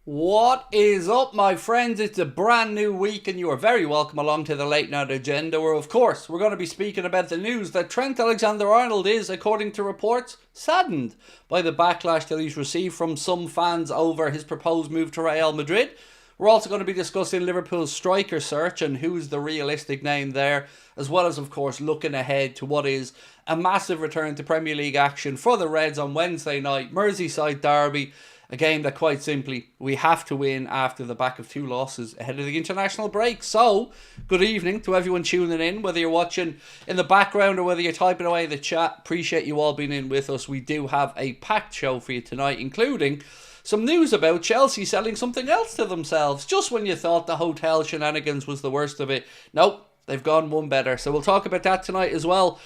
What is up, my friends? It's a brand new week and you are very welcome along to the Late Night Agenda, where of course we're going to be speaking about the news that Trent Alexander-Arnold is, according to reports, saddened by the backlash that he's received from some fans over his proposed move to Real Madrid. We're also going to be discussing Liverpool's striker search and who's the realistic name there, as well as of course looking ahead to what is a massive return to Premier League action for the Reds on Wednesday night, Merseyside derby. A game that quite simply we have to win after the back of two losses ahead of the international break. So, good evening to everyone tuning in, whether you're watching in the background or whether you're typing away the chat. Appreciate you all being in with us. We do have a packed show for you tonight, including some news about Chelsea selling something else to themselves. Just when you thought the hotel shenanigans was the worst of it, nope, they've gone one better. So we'll talk about that tonight as well.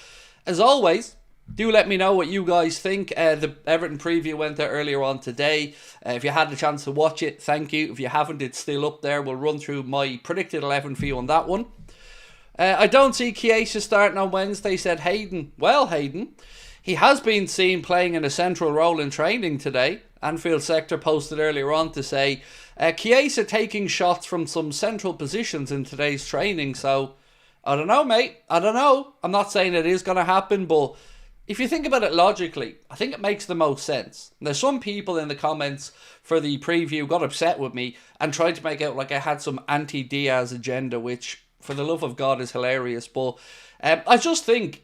As always, do let me know what you guys think. The Everton preview went out earlier on today. If you had the chance to watch it, thank you. If you haven't, it's still up there. We'll run through my predicted 11 for you on that one. I don't see Chiesa starting on Wednesday, said Hayden. Well, Hayden, he has been seen playing in a central role in training today. Anfield Sector posted earlier on to say Chiesa taking shots from some central positions in today's training. So, I don't know, mate. I don't know. I'm not saying it is going to happen, but if you think about it logically, I think it makes the most sense. Now, some people in the comments for the preview got upset with me and tried to make out like I had some anti-DIAZ agenda, which, for the love of God, is hilarious. But I just think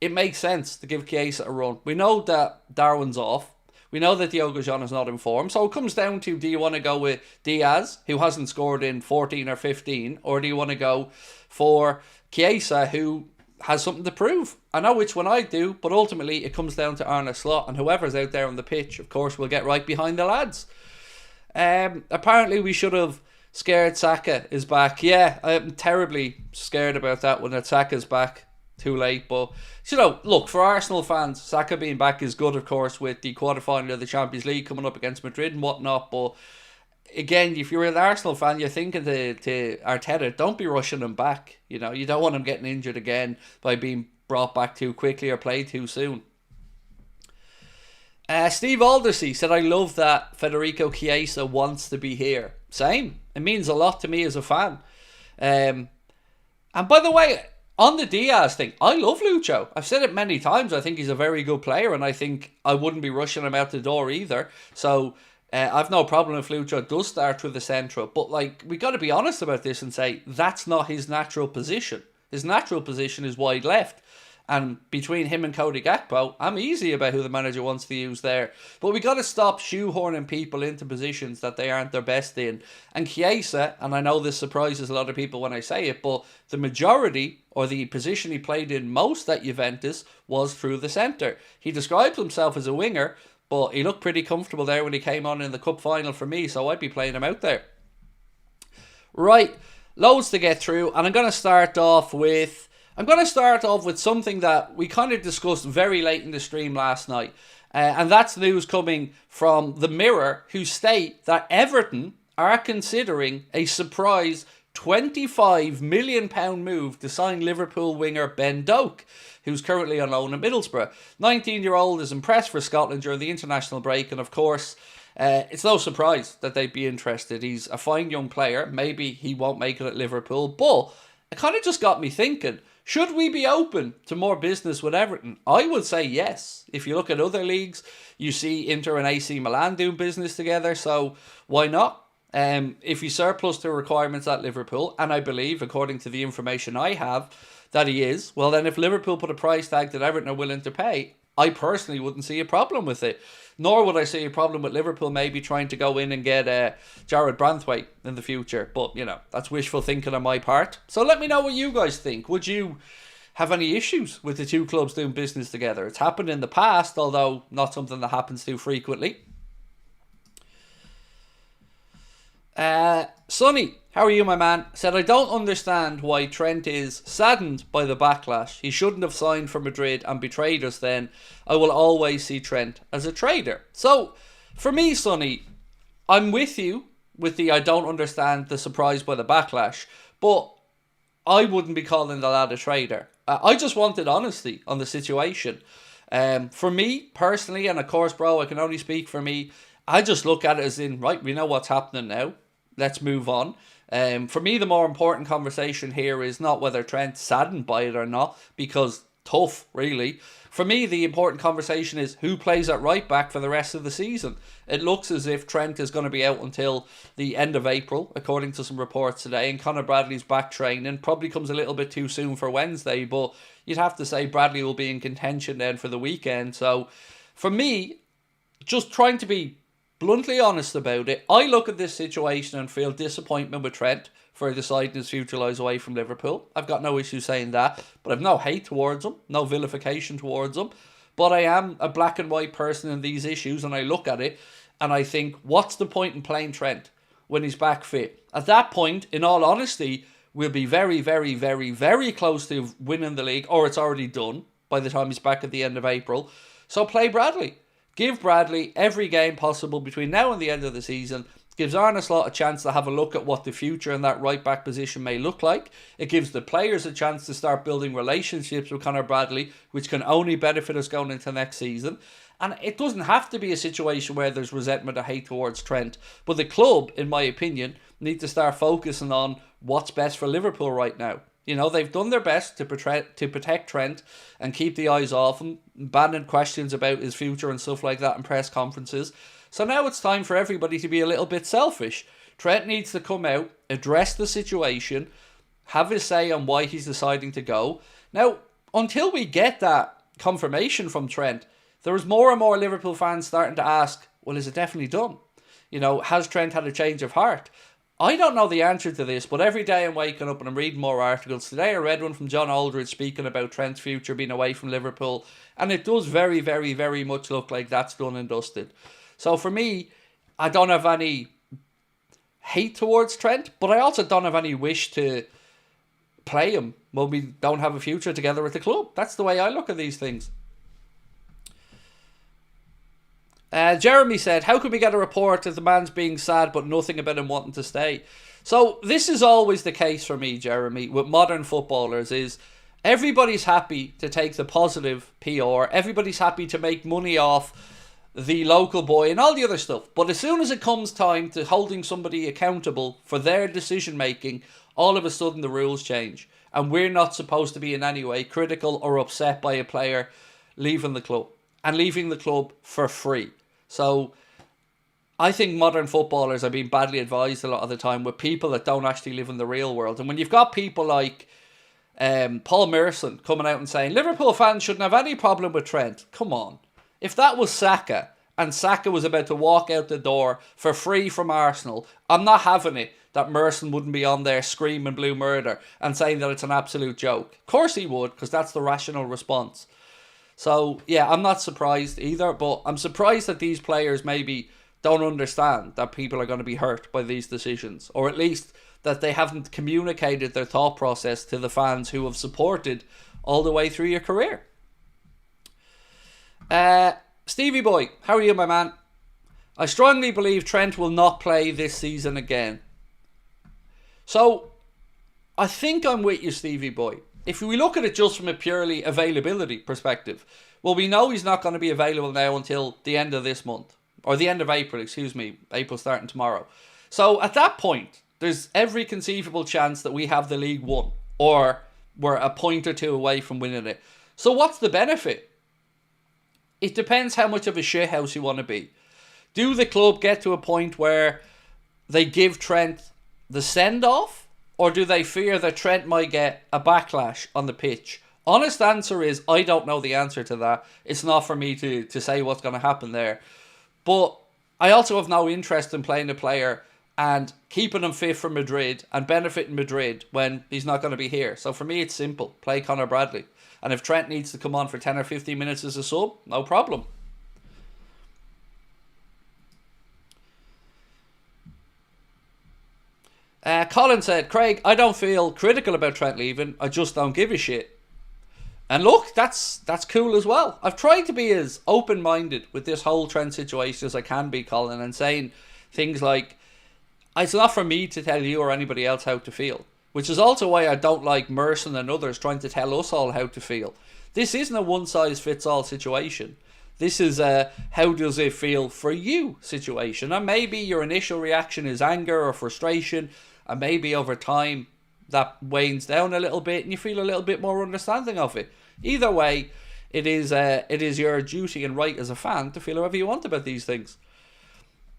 it makes sense to give Chiesa a run. We know that Darwin's off. We know that Diogo Jota is not in form. So it comes down to, do you want to go with DIAZ, who hasn't scored in 14 or 15, or do you want to go for Chiesa, who has something to prove? I know which one I do, but ultimately it comes down to Arne Slot, and whoever's out there on the pitch, of course, will get right behind the lads. Apparently we should have scared Saka is back. Yeah, I'm terribly scared about that when Saka's back. Too late, but you know, look, for Arsenal fans, Saka being back is good, of course, with the quarterfinal of the Champions League coming up against Madrid and whatnot. But again, if you're an Arsenal fan, you're thinking to Arteta, don't be rushing him back. You know, you don't want him getting injured again by being brought back too quickly or played too soon. Steve Aldersey said, I love that Federico Chiesa wants to be here. Same. It means a lot to me as a fan. And by the way, on the Diaz thing, I love Lucho. I've said it many times. I think he's a very good player, and I think I wouldn't be rushing him out the door either. So I've no problem if Lucho does start with the central. But like, we got to be honest about this and say that's not his natural position. His natural position is wide left. And between him and Cody Gakpo, I'm easy about who the manager wants to use there. But we got to stop shoehorning people into positions that they aren't their best in. And Chiesa, and I know this surprises a lot of people when I say it, but the majority, or the position he played in most at Juventus, was through the centre. He describes himself as a winger, but he looked pretty comfortable there when he came on in the cup final for me, so I'd be playing him out there. Right, loads to get through, and I'm going to start off with something that we kind of discussed very late in the stream last night. And that's news coming from the Mirror, who state that Everton are considering a surprise £25 million move to sign Liverpool winger Ben Doak, who's currently on loan at Middlesbrough. 19-year-old is impressed for Scotland during the international break, and of course, it's no surprise that they'd be interested. He's a fine young player. Maybe he won't make it at Liverpool, but it kind of just got me thinking, should we be open to more business with Everton? I would say yes. If you look at other leagues, you see Inter and AC Milan doing business together, so why not? If he surplus to requirements at Liverpool, and I believe, according to the information I have, that he is, well then if Liverpool put a price tag that Everton are willing to pay, I personally wouldn't see a problem with it. Nor would I see a problem with Liverpool maybe trying to go in and get Jared Branthwaite in the future. But, you know, that's wishful thinking on my part. So let me know what you guys think. Would you have any issues with the two clubs doing business together? It's happened in the past, although not something that happens too frequently. Sonny, how are you, my man? Said, I don't understand why Trent is saddened by the backlash. He shouldn't have signed for Madrid and betrayed us then. I will always see Trent as a traitor. So, for me, Sonny, I'm with you with the I don't understand the surprise by the backlash, but I wouldn't be calling the lad a traitor. I just wanted honesty on the situation. For me, personally, and of course, bro, I can only speak for me, I just look at it as in, right, we know what's happening now. Let's move on. For me, the more important conversation here is not whether Trent's saddened by it or not, because tough, really. For me, the important conversation is who plays at right back for the rest of the season. It looks as if Trent is going to be out until the end of April, according to some reports today, and Conor Bradley's back training. Probably comes a little bit too soon for Wednesday, but you'd have to say Bradley will be in contention then for the weekend. So, for me, just trying to be bluntly honest about it, I look at this situation and feel disappointment with Trent for deciding his future lies away from Liverpool. I've got no issue saying that, but I've no hate towards him, no vilification towards him. But I am a black and white person in these issues, and I look at it and I think, what's the point in playing Trent when he's back fit? At that point, in all honesty, we'll be very, very, very, very close to winning the league, or it's already done by the time he's back at the end of April. So play Bradley. Give Bradley every game possible between now and the end of the season. Gives Arne Slot a chance to have a look at what the future in that right back position may look like. It gives the players a chance to start building relationships with Conor Bradley, which can only benefit us going into next season. And it doesn't have to be a situation where there's resentment or hate towards Trent. But the club, in my opinion, need to start focusing on what's best for Liverpool right now. You know, they've done their best to protect Trent and keep the eyes off him, banning questions about his future and stuff like that in press conferences. So now it's time for everybody to be a little bit selfish. Trent needs to come out, address the situation, have his say on why he's deciding to go. Now, until we get that confirmation from Trent, there's more and more Liverpool fans starting to ask, well, is it definitely done? You know, has Trent had a change of heart? I don't know the answer to this, but every day I'm waking up and I'm reading more articles. Today I read one from John Aldridge speaking about Trent's future being away from Liverpool, and it does very, very, very much look like that's done and dusted. So for me, I don't have any hate towards Trent, but I also don't have any wish to play him when we don't have a future together with the club. That's the way I look at these things. Jeremy said, how could we get a report that the man's being sad but nothing about him wanting to stay? So this is always the case for me, Jeremy, with modern footballers is everybody's happy to take the positive PR. Everybody's happy to make money off the local boy and all the other stuff. But as soon as it comes time to holding somebody accountable for their decision making, all of a sudden the rules change. And we're not supposed to be in any way critical or upset by a player leaving the club. And leaving the club for free. So I think modern footballers are being badly advised a lot of the time with people that don't actually live in the real world. And when you've got people like Paul Merson coming out and saying Liverpool fans shouldn't have any problem with Trent. Come on. If that was Saka and Saka was about to walk out the door for free from Arsenal, I'm not having it that Merson wouldn't be on there screaming blue murder and saying that it's an absolute joke. Of course he would, because that's the rational response. So, yeah, I'm not surprised either, but I'm surprised that these players maybe don't understand that people are going to be hurt by these decisions, or at least that they haven't communicated their thought process to the fans who have supported all the way through your career. Stevie boy, how are you, my man? I strongly believe Trent will not play this season again. So, I think I'm with you, Stevie boy. If we look at it just from a purely availability perspective, well, we know he's not going to be available now until the end of this month. Or the end of April, excuse me. April starting tomorrow. So at that point, there's every conceivable chance that we have the league won. Or we're a point or two away from winning it. So what's the benefit? It depends how much of a shithouse you want to be. Do the club get to a point where they give Trent the send-off? Or do they fear that Trent might get a backlash on the pitch? Honest answer is, I don't know the answer to that. It's not for me to say what's going to happen there. But I also have no interest in playing a player and keeping him fit for Madrid and benefiting Madrid when he's not going to be here. So for me, it's simple. Play Conor Bradley. And if Trent needs to come on for 10 or 15 minutes as a sub, no problem. Colin said, Craig, I don't feel critical about Trent leaving. I just don't give a shit. And look, that's cool as well. I've tried to be as open-minded with this whole Trent situation as I can be, Colin, and saying things like, it's not for me to tell you or anybody else how to feel. Which is also why I don't like Merson and others trying to tell us all how to feel. This isn't a one-size-fits-all situation. This is a how does it feel for you situation. And maybe your initial reaction is anger or frustration, and maybe over time that wanes down a little bit and you feel a little bit more understanding of it. Either way, it is your duty and right as a fan to feel however you want about these things.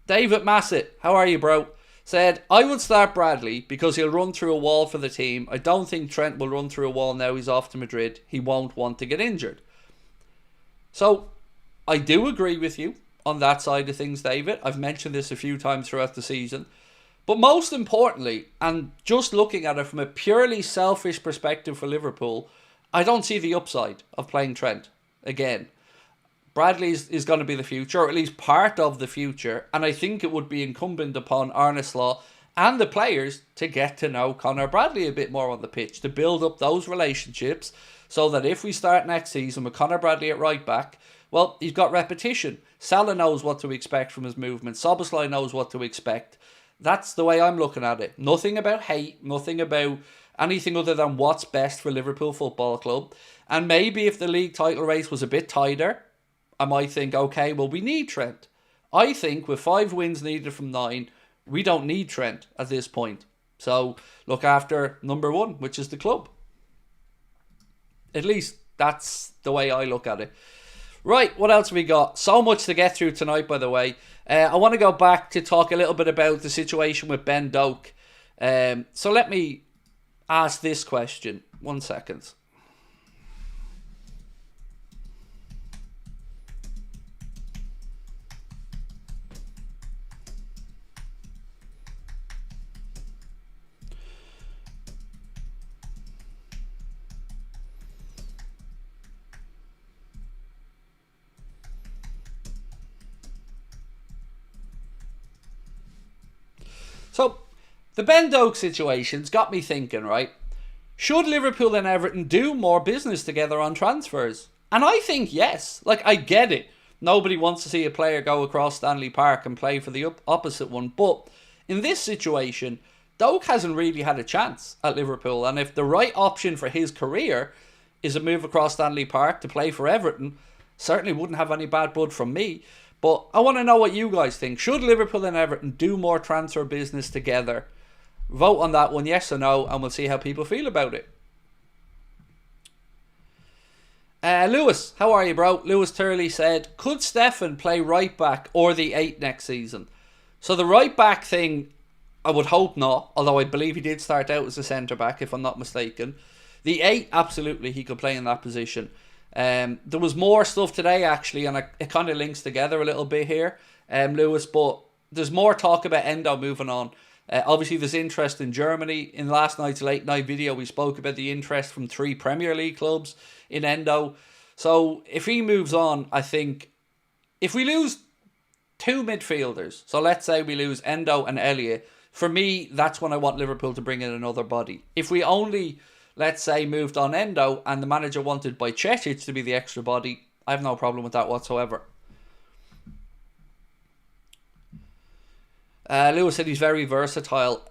David Massett, how are you, bro? Said, I would start Bradley because he'll run through a wall for the team. I don't think Trent will run through a wall now he's off to Madrid. He won't want to get injured. So, I do agree with you on that side of things, David. I've mentioned this a few times throughout the season. But most importantly, and just looking at it from a purely selfish perspective for Liverpool, I don't see the upside of playing Trent again. Bradley is going to be the future, or at least part of the future, and I think it would be incumbent upon Arne Slot and the players to get to know Conor Bradley a bit more on the pitch, to build up those relationships, so that if we start next season with Conor Bradley at right back, well, he's got repetition. Salah knows what to expect from his movement. Szoboszlai knows what to expect. That's the way I'm looking at it. Nothing about hate, nothing about anything other than what's best for Liverpool Football Club. And maybe if the league title race was a bit tighter, I might think, okay, well, we need Trent. I think with 5 wins needed from 9, we don't need Trent at this point. So look after number 1, which is the club. At least that's the way I look at it. Right, what else have we got? So much to get through tonight, by the way. I want to go back to talk a little bit about the situation with Ben Doak. So let me ask this question. 1 second. So, the Ben Doak situation's got me thinking, right? Should Liverpool and Everton do more business together on transfers? And I think yes. Like, I get it. Nobody wants to see a player go across Stanley Park and play for the opposite one. But in this situation, Doak hasn't really had a chance at Liverpool. And if the right option for his career is a move across Stanley Park to play for Everton, certainly wouldn't have any bad blood from me. But I want to know what you guys think. Should Liverpool and Everton do more transfer business together? Vote on that one, yes or no, and we'll see how people feel about it. Lewis, how are you, bro? Lewis Turley said, could Stefan play right back or the 8 next season? So the right back thing, I would hope not, although I believe he did start out as a centre back, if I'm not mistaken. The 8, absolutely, he could play in that position. There was more stuff today, actually, and it kind of links together a little bit here, Lewis, but there's more talk about Endo moving on. Obviously, there's interest in Germany. In last night's late night video, we spoke about the interest from 3 Premier League clubs in Endo. So, if he moves on, I think, if we lose 2 midfielders, so let's say we lose Endo and Elliott, for me, that's when I want Liverpool to bring in another body. If we only, let's say, moved on Endo and the manager wanted Bajcetic to be the extra body, I have no problem with that whatsoever. Lewis said he's very versatile.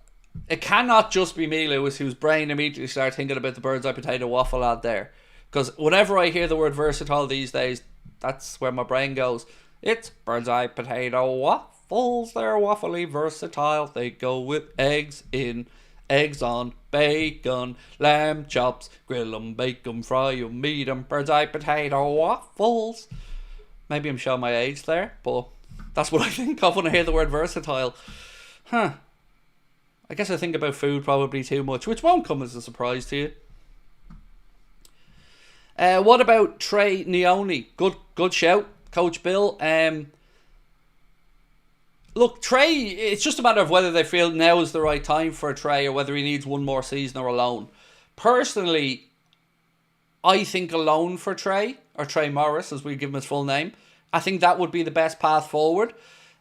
It cannot just be me, Lewis, whose brain immediately started thinking about the bird's eye potato waffle ad there. Because whenever I hear the word versatile these days, that's where my brain goes. It's bird's eye potato waffles. They're waffly versatile. They go with eggs in, eggs on, bacon, lamb chops, grill 'em, bake 'em, fry 'em, eat 'em, bird's eye potato waffles. Maybe I'm showing my age there, but that's what I think of when I hear the word versatile. I guess I think about food probably too much, which won't come as a surprise to you. What about Trey Neone? Good shout, Coach Bill. Look, Trey, it's just a matter of whether they feel now is the right time for Trey or whether he needs one more season or a loan. Personally, I think a loan for Trey, or Trey Morris as we give him his full name, I think that would be the best path forward.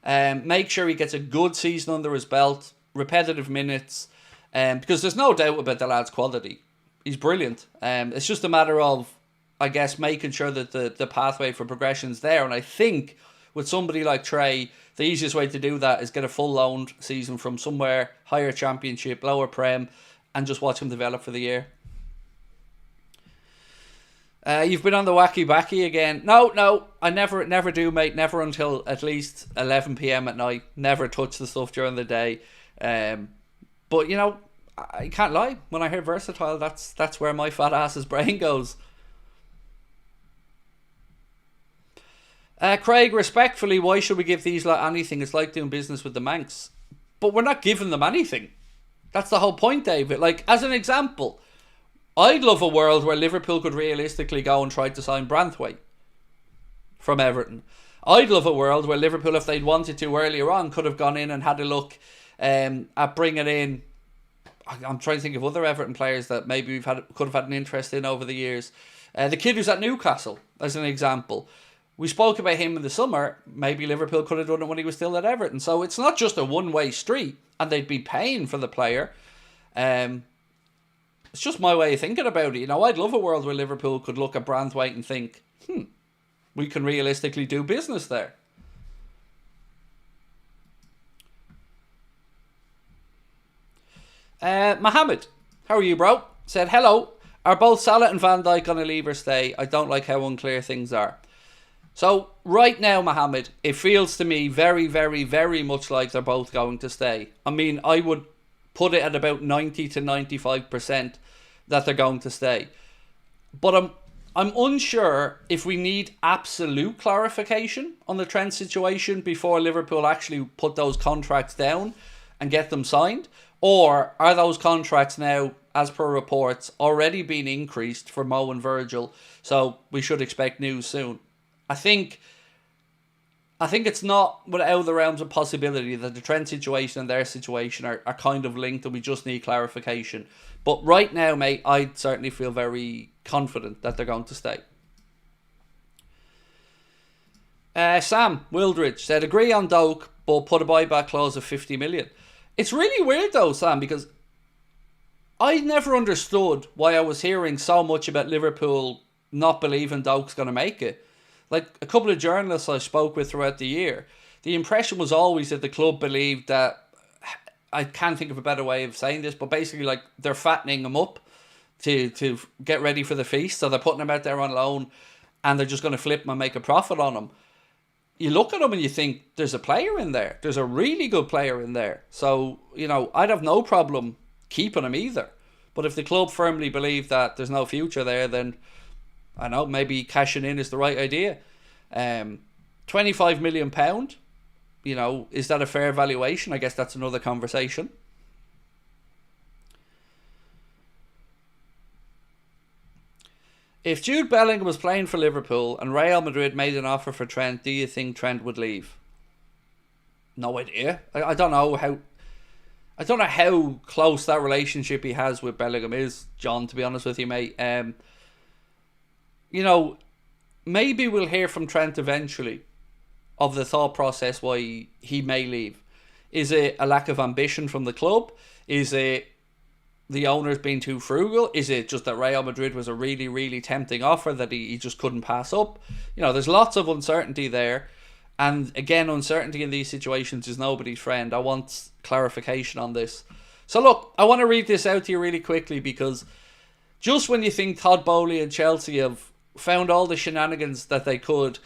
Make sure he gets a good season under his belt, repetitive minutes, because there's no doubt about the lad's quality. He's brilliant. It's just a matter of, I guess, making sure that the pathway for progression's there. And I think with somebody like Trey, the easiest way to do that is get a full loaned season from somewhere higher championship, lower prem, and just watch him develop for the year. You've been on the wacky backy again. No, I never do, mate. Never until at least 11 p.m. at night. Never touch the stuff during the day. But you know, I can't lie. When I hear versatile, that's where my fat ass's brain goes. Craig, respectfully, why should we give these lot anything? It's like doing business with the Manx. But we're not giving them anything. That's the whole point, David. Like, as an example, I'd love a world where Liverpool could realistically go and try to sign Branthwaite from Everton. I'd love a world where Liverpool, if they'd wanted to earlier on, could have gone in and had a look at bringing in... I'm trying to think of other Everton players that maybe could have had an interest in over the years. The kid who's at Newcastle, as an example. We spoke about him in the summer. Maybe Liverpool could have done it when he was still at Everton. So it's not just a one-way street, and they'd be paying for the player. It's just my way of thinking about it. You know, I'd love a world where Liverpool could look at Branthwaite and think, we can realistically do business there. Mohammed, how are you, bro? Said, hello. Are both Salah and Van Dijk on a leave or stay? I don't like how unclear things are. So, right now, Mohammed, it feels to me very, very, very much like they're both going to stay. I mean, I would put it at about 90 to 95% that they're going to stay. But I'm unsure if we need absolute clarification on the Trent situation before Liverpool actually put those contracts down and get them signed. Or are those contracts now, as per reports, already being increased for Mo and Virgil? So we should expect news soon. I think it's not without the realms of possibility that the Trent situation and their situation are kind of linked, and we just need clarification. But right now, mate, I certainly feel very confident that they're going to stay. Sam Wildridge said, agree on Doak, but put a buyback clause of 50 million. It's really weird though, Sam, because I never understood why I was hearing so much about Liverpool not believing Doak's going to make it. Like a couple of journalists I spoke with throughout the year, the impression was always that the club believed that, I can't think of a better way of saying this, but basically like they're fattening him up to get ready for the feast. So they're putting him out there on loan and they're just going to flip him and make a profit on him. You look at him and you think there's a player in there. There's a really good player in there. So, you know, I'd have no problem keeping him either. But if the club firmly believe that there's no future there, then I know, maybe cashing in is the right idea. £25 million, you know, is that a fair valuation? I guess that's another conversation. If Jude Bellingham was playing for Liverpool and Real Madrid made an offer for Trent, do you think Trent would leave? No idea. I don't know how close that relationship he has with Bellingham is, John, to be honest with you, mate. You know, maybe we'll hear from Trent eventually of the thought process why he may leave. Is it a lack of ambition from the club? Is it the owners being too frugal? Is it just that Real Madrid was a really, really tempting offer that he just couldn't pass up? You know, there's lots of uncertainty there. And again, uncertainty in these situations is nobody's friend. I want clarification on this. So look, I want to read this out to you really quickly, because just when you think Todd Boehly and Chelsea have found all the shenanigans that they could,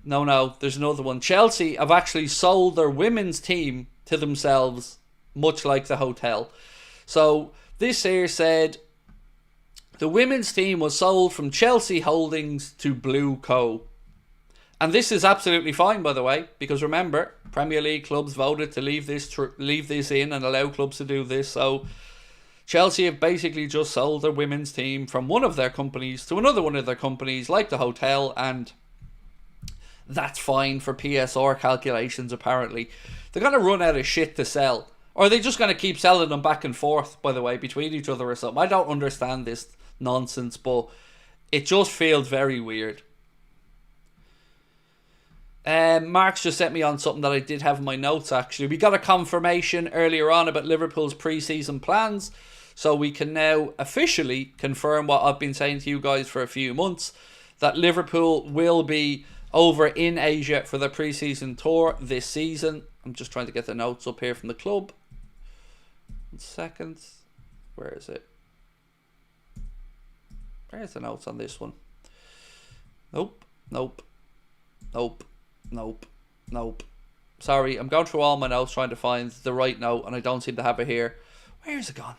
no, there's another one. Chelsea have actually sold their women's team to themselves, much like the hotel. So this here said, the women's team was sold from Chelsea Holdings to Blue Co. And this is absolutely fine, by the way, because remember, Premier League clubs voted to leave this in and allow clubs to do this. So Chelsea have basically just sold their women's team from one of their companies to another one of their companies, like the hotel, and that's fine for PSR calculations, apparently. They're going to run out of shit to sell. Or are they just going to keep selling them back and forth, by the way, between each other or something? I don't understand this nonsense, but it just feels very weird. Mark's just sent me on something that I did have in my notes, actually. We got a confirmation earlier on about Liverpool's pre-season plans, so we can now officially confirm what I've been saying to you guys for a few months, that Liverpool will be over in Asia for the pre-season tour this season. I'm just trying to get the notes up here from the club. 1 second. Where is it? Where's the notes on this one? Nope. Nope. Nope. Nope. Nope. Sorry, I'm going through all my notes trying to find the right note, and I don't seem to have it here. Where's it gone?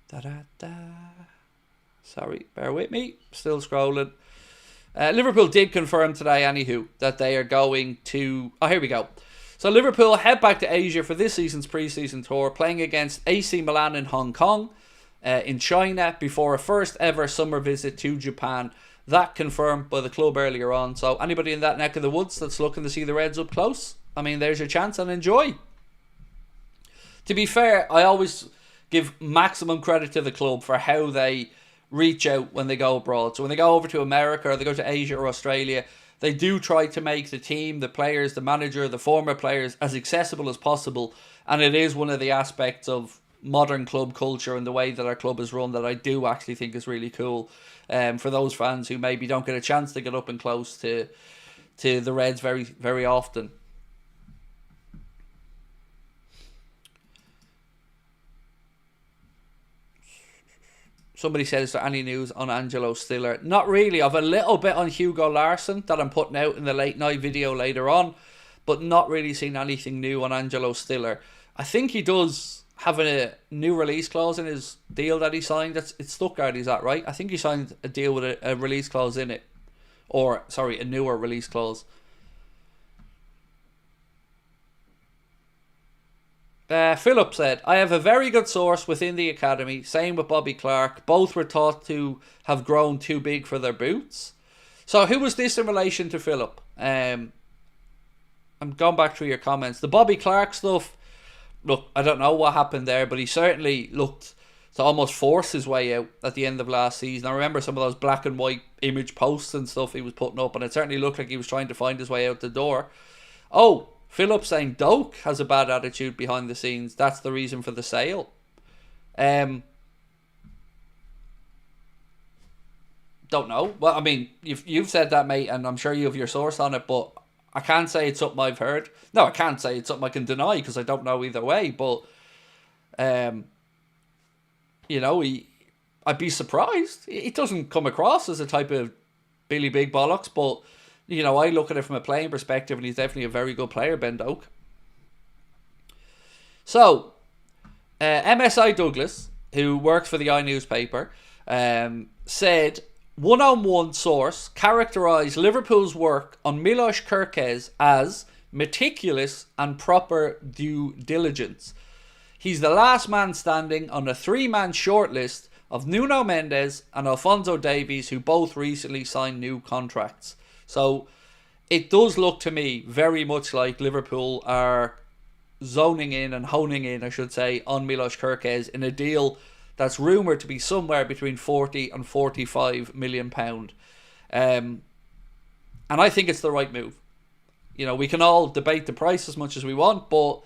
Da-da-da. Sorry, bear with me. Still scrolling. Liverpool did confirm today, anywho, that they are going to... Oh, here we go. So Liverpool head back to Asia for this season's pre-season tour, playing against AC Milan in Hong Kong, in China, before a first ever summer visit to Japan. That confirmed by the club earlier on. So anybody in that neck of the woods that's looking to see the Reds up close, I mean, there's your chance, and enjoy. To be fair, I always give maximum credit to the club for how they reach out when they go abroad. So when they go over to America, or they go to Asia or Australia, they do try to make the team, the players, the manager, the former players as accessible as possible. And it is one of the aspects of modern club culture and the way that our club is run that I do actually think is really cool. For those fans who maybe don't get a chance to get up and close to the Reds very, very often. Somebody said, is there any news on Angelo Stiller? Not really. I have a little bit on Hugo Larsson that I'm putting out in the late night video later on, but not really seen anything new on Angelo Stiller. I think he does have a new release clause in his deal that he signed. It's Stuttgart, is that right? I think he signed a deal with a release clause in it. Or, sorry, a newer release clause. Philip said, I have a very good source within the academy, same with Bobby Clark. Both were thought to have grown too big for their boots. So who was this in relation to, Philip? I'm going back through your comments. The Bobby Clark stuff, look, I don't know what happened there, but he certainly looked to almost force his way out at the end of last season. I remember some of those black and white image posts and stuff he was putting up, and it certainly looked like he was trying to find his way out the door. Oh, Philip saying Doak has a bad attitude behind the scenes. That's the reason for the sale. Don't know. Well, I mean, you've said that, mate, and I'm sure you have your source on it, but I can't say it's something I've heard. No, I can't say it's something I can deny because I don't know either way, but you know, I'd be surprised. It doesn't come across as a type of Billy Big Bollocks, but you know, I look at it from a playing perspective, and he's definitely a very good player, Ben Doak. So, MSI Douglas, who works for the iNewspaper, said, one-on-one source characterised Liverpool's work on Milos Kerkez as meticulous and proper due diligence. He's the last man standing on a three-man shortlist of Nuno Mendes and Alphonso Davies, who both recently signed new contracts. So it does look to me very much like Liverpool are zoning in and honing in, I should say, on Milos Kerkez in a deal that's rumoured to be somewhere between 40 and 45 million pound. And I think it's the right move. You know, we can all debate the price as much as we want, but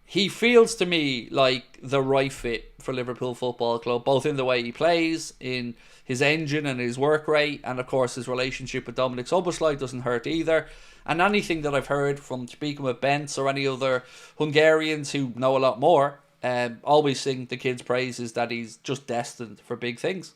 he feels to me like the right fit for Liverpool Football Club, both in the way he plays, in his engine and his work rate, and of course his relationship with Dominic Szoboszlai doesn't hurt either. And anything that I've heard from speaking with Bents or any other Hungarians who know a lot more, always sing the kid's praises that he's just destined for big things.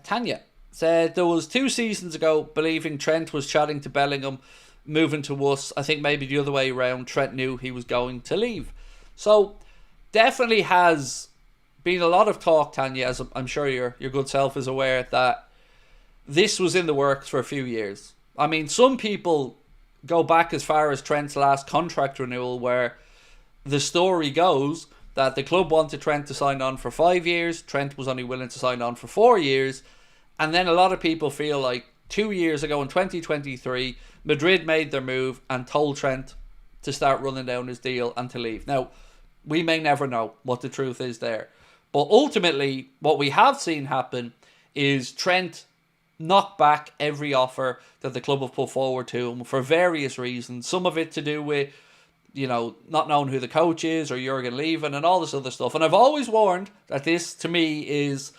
Tanya said there was 2 seasons ago believing Trent was chatting to Bellingham moving to us. I think maybe the other way around, Trent knew he was going to leave. So definitely has been a lot of talk, Tanya, as I'm sure your good self is aware, that this was in the works for a few years. I mean, some people go back as far as Trent's last contract renewal, where the story goes that the club wanted Trent to sign on for 5 years. Trent was only willing to sign on for 4 years. And then a lot of people feel like 2 years ago in 2023, Madrid made their move and told Trent to start running down his deal and to leave. Now, we may never know what the truth is there. But ultimately, what we have seen happen is Trent knock back every offer that the club have put forward to him for various reasons. Some of it to do with, you know, not knowing who the coach is or Jurgen leaving and all this other stuff. And I've always warned that this, to me, is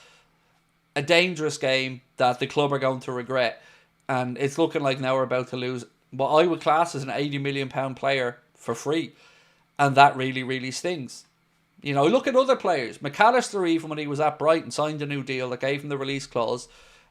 a dangerous game that the club are going to regret. And it's looking like now we're about to lose what I would class as an £80 million player for free. And that really, really stings. You know, look at other players. McAllister, even when he was at Brighton, signed a new deal that gave him the release clause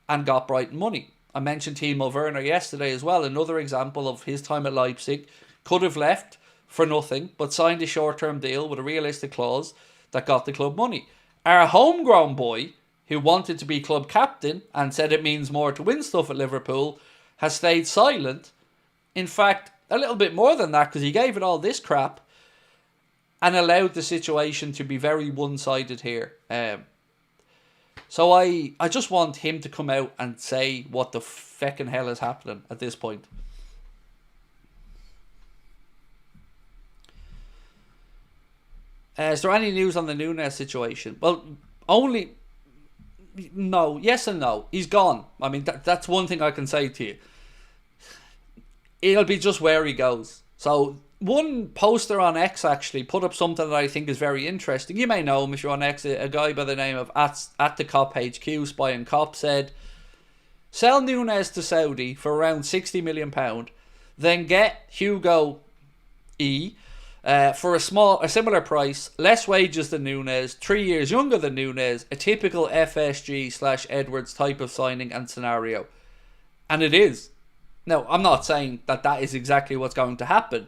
and got Brighton money. I mentioned Timo Werner yesterday as well. Another example of his time at Leipzig. Could have left for nothing, but signed a short-term deal with a realistic clause that got the club money. Our homegrown boy, who wanted to be club captain and said it means more to win stuff at Liverpool, has stayed silent. In fact, a little bit more than that, because he gave it all this crap and allowed the situation to be very one-sided here. So I just want him to come out and say what the feckin' hell is happening at this point. Is there any news on the Núñez situation? Well, only... No, yes and no. He's gone. I mean, that's one thing I can say to you. It'll be just where he goes. So... One poster on X actually put up something that I think is very interesting. You may know him if you're on X. A guy by the name of at the Cop HQ, Spy and Cop, said, sell Núñez to Saudi for around £60 million, then get Hugo E for a similar price, less wages than Núñez, 3 years younger than Núñez, a typical FSG/Edwards type of signing and scenario. And it is. Now, I'm not saying that is exactly what's going to happen,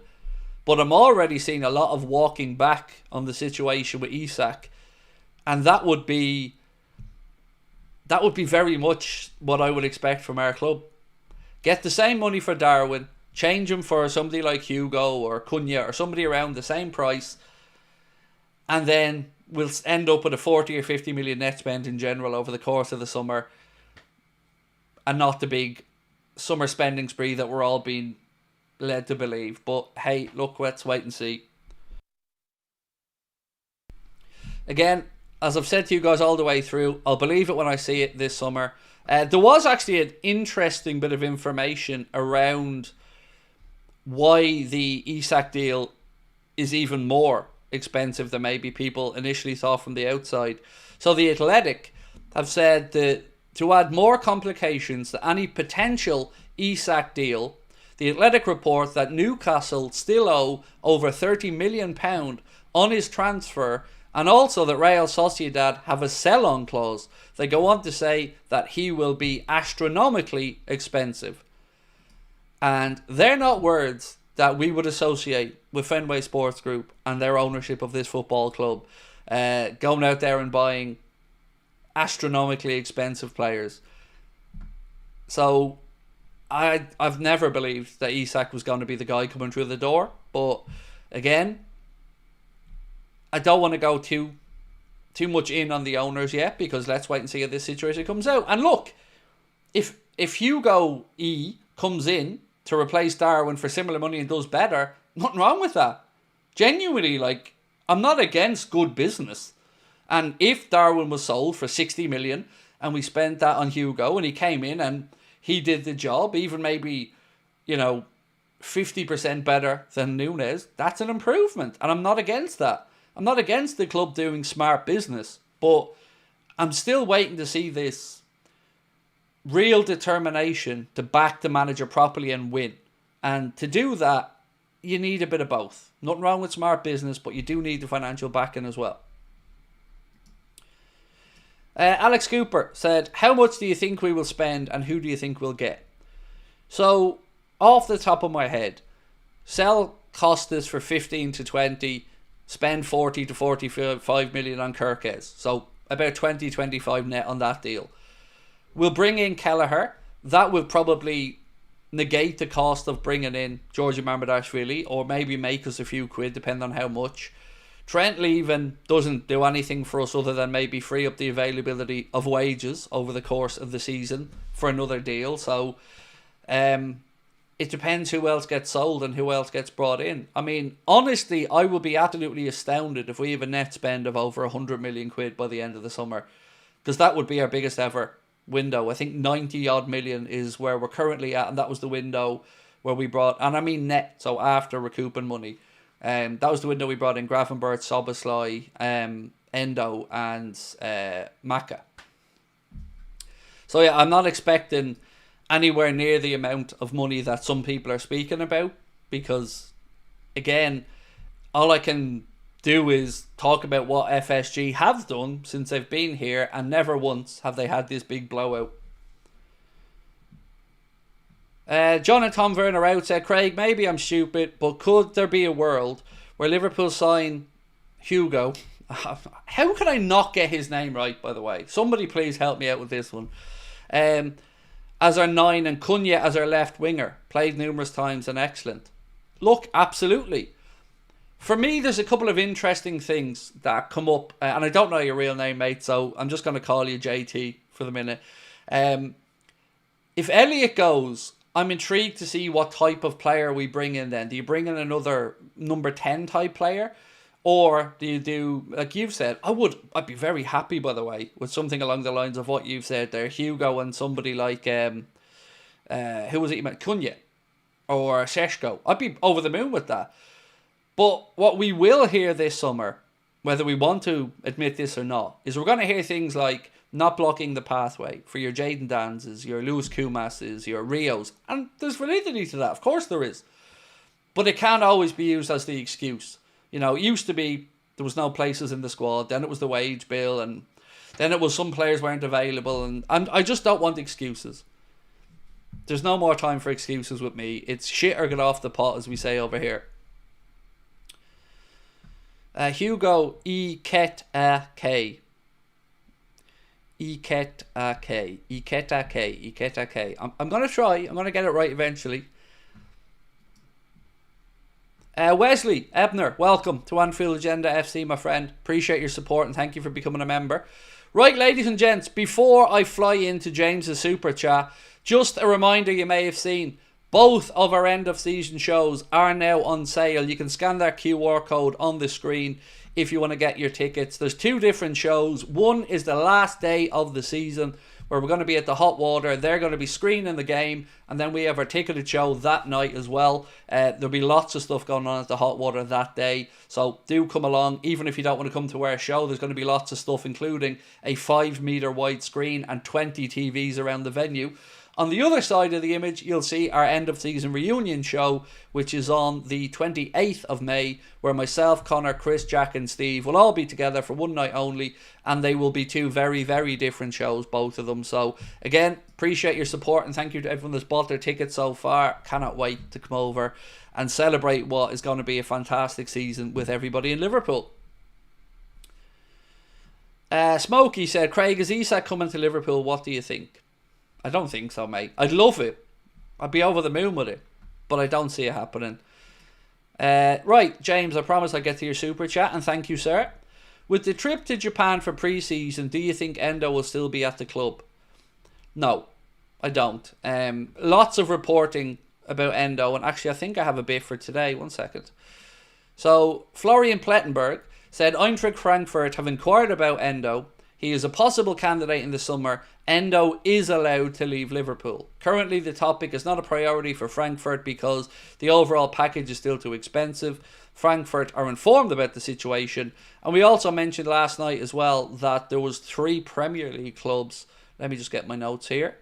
but I'm already seeing a lot of walking back on the situation with Isak. And that would be very much what I would expect from our club. Get the same money for Darwin, change him for somebody like Hugo or Cunha or somebody around the same price, and then we'll end up with a 40 or 50 million net spend in general over the course of the summer, and not the big summer spending spree that we're all being led to believe. But hey, look, let's wait and see. Again, as I've said to you guys all the way through, I'll believe it when I see it this summer. There was actually an interesting bit of information around why the Isak deal is even more expensive than maybe people initially thought from the outside. So the Athletic have said that to add more complications to any potential Isak deal, the Athletic report that Newcastle still owe over £30 million on his transfer, and also that Real Sociedad have a sell-on clause. They go on to say that he will be astronomically expensive. And they're not words that we would associate with Fenway Sports Group and their ownership of this football club. Going out there and buying astronomically expensive players. So I've never believed that Isak was going to be the guy coming through the door. But again, I don't want to go too much in on the owners yet, because let's wait and see how this situation comes out. And look, if Hugo E comes in to replace Darwin for similar money and does better, nothing wrong with that. Genuinely, like, I'm not against good business. And if Darwin was sold for 60 million and we spent that on Hugo and he came in and he did the job, even maybe, 50% better than Núñez, that's an improvement. And I'm not against that. I'm not against the club doing smart business, but I'm still waiting to see this real determination to back the manager properly and win. And to do that, you need a bit of both. Nothing wrong with smart business, but you do need the financial backing as well. Alex Cooper said, how much do you think we will spend and who do you think we'll get? So, off the top of my head, sell Costas for 15 to 20, spend 40 to 45 million on Kirkes. So, about 20-25 net on that deal. We'll bring in Kelleher. That will probably negate the cost of bringing in Georgi Mamardashvili, or maybe make us a few quid, depending on how much. Trent leaving doesn't do anything for us other than maybe free up the availability of wages over the course of the season for another deal. So it depends who else gets sold and who else gets brought in. I mean, honestly, I would be absolutely astounded if we have a net spend of over 100 million quid by the end of the summer, because that would be our biggest ever window. I think 90 odd million is where we're currently at, and that was the window where we brought, and I mean net, so after recouping money. That was the window we brought in Gravenberch, Soboslai, Endo and Maka. So yeah, I'm not expecting anywhere near the amount of money that some people are speaking about, because again, all I can do is talk about what FSG have done since they've been here, and never once have they had this big blowout. John and Tom Werner out said, Craig, maybe I'm stupid, but could there be a world where Liverpool sign Hugo? How can I not get his name right, by the way? Somebody please help me out with this one. As our 9 and Cunha as our left winger. Played numerous times and excellent. Look, absolutely. For me, there's a couple of interesting things that come up. And I don't know your real name, mate, so I'm just going to call you JT for the minute. If Elliott goes, I'm intrigued to see what type of player we bring in then. Do you bring in another number 10 type player? Or do you do, like you've said, I'd be very happy, by the way, with something along the lines of what you've said there. Hugo and somebody like, who was it you meant? Cunha or Šeško. I'd be over the moon with that. But what we will hear this summer, whether we want to admit this or not, is we're going to hear things like not blocking the pathway for your Jaden Danzes, your Lewis Kumases, your Rios. And there's validity to that. Of course there is. But it can't always be used as the excuse. You know, it used to be there was no places in the squad. Then it was the wage bill. And then it was some players weren't available. And I just don't want excuses. There's no more time for excuses with me. It's shit or get off the pot, as we say over here. Hugo Iketake. Iketake. I'm going to try. I'm going to get it right eventually. Wesley Ebner, welcome to Anfield Agenda FC, my friend. Appreciate your support and thank you for becoming a member. Right, ladies and gents, before I fly into James's super chat, just a reminder you may have seen, both of our end of season shows are now on sale. You can scan that QR code on the screen if you want to get your tickets. There's 2 different shows. One is the last day of the season, where we're going to be at the Hot Water. They're going to be screening the game, and then we have our ticketed show that night as well. There'll be lots of stuff going on at the Hot Water that day, so do come along. Even if you don't want to come to our show, there's going to be lots of stuff, including a 5-meter wide screen and 20 TVs around the venue. On the other side of the image, you'll see our end of season reunion show, which is on the 28th of May, where myself, Connor, Chris, Jack and Steve will all be together for one night only, and they will be 2 very, very different shows, both of them. So again, appreciate your support and thank you to everyone that's bought their tickets so far. Cannot wait to come over and celebrate what is going to be a fantastic season with everybody in Liverpool. Smokey said, Craig, is Isak coming to Liverpool? What do you think? I don't think so, mate. I'd love it. I'd be over the moon with it. But I don't see it happening. Right, James, I promise I'll get to your super chat. And thank you, sir. With the trip to Japan for pre-season, do you think Endo will still be at the club? No, I don't. Lots of reporting about Endo. And actually, I think I have a bit for today. 1 second. So, Florian Plettenberg said, Eintracht Frankfurt have inquired about Endo. He is a possible candidate in the summer. Endo is allowed to leave Liverpool. Currently, the topic is not a priority for Frankfurt because the overall package is still too expensive. Frankfurt are informed about the situation. And we also mentioned last night as well that there was 3 Premier League clubs. Let me just get my notes here.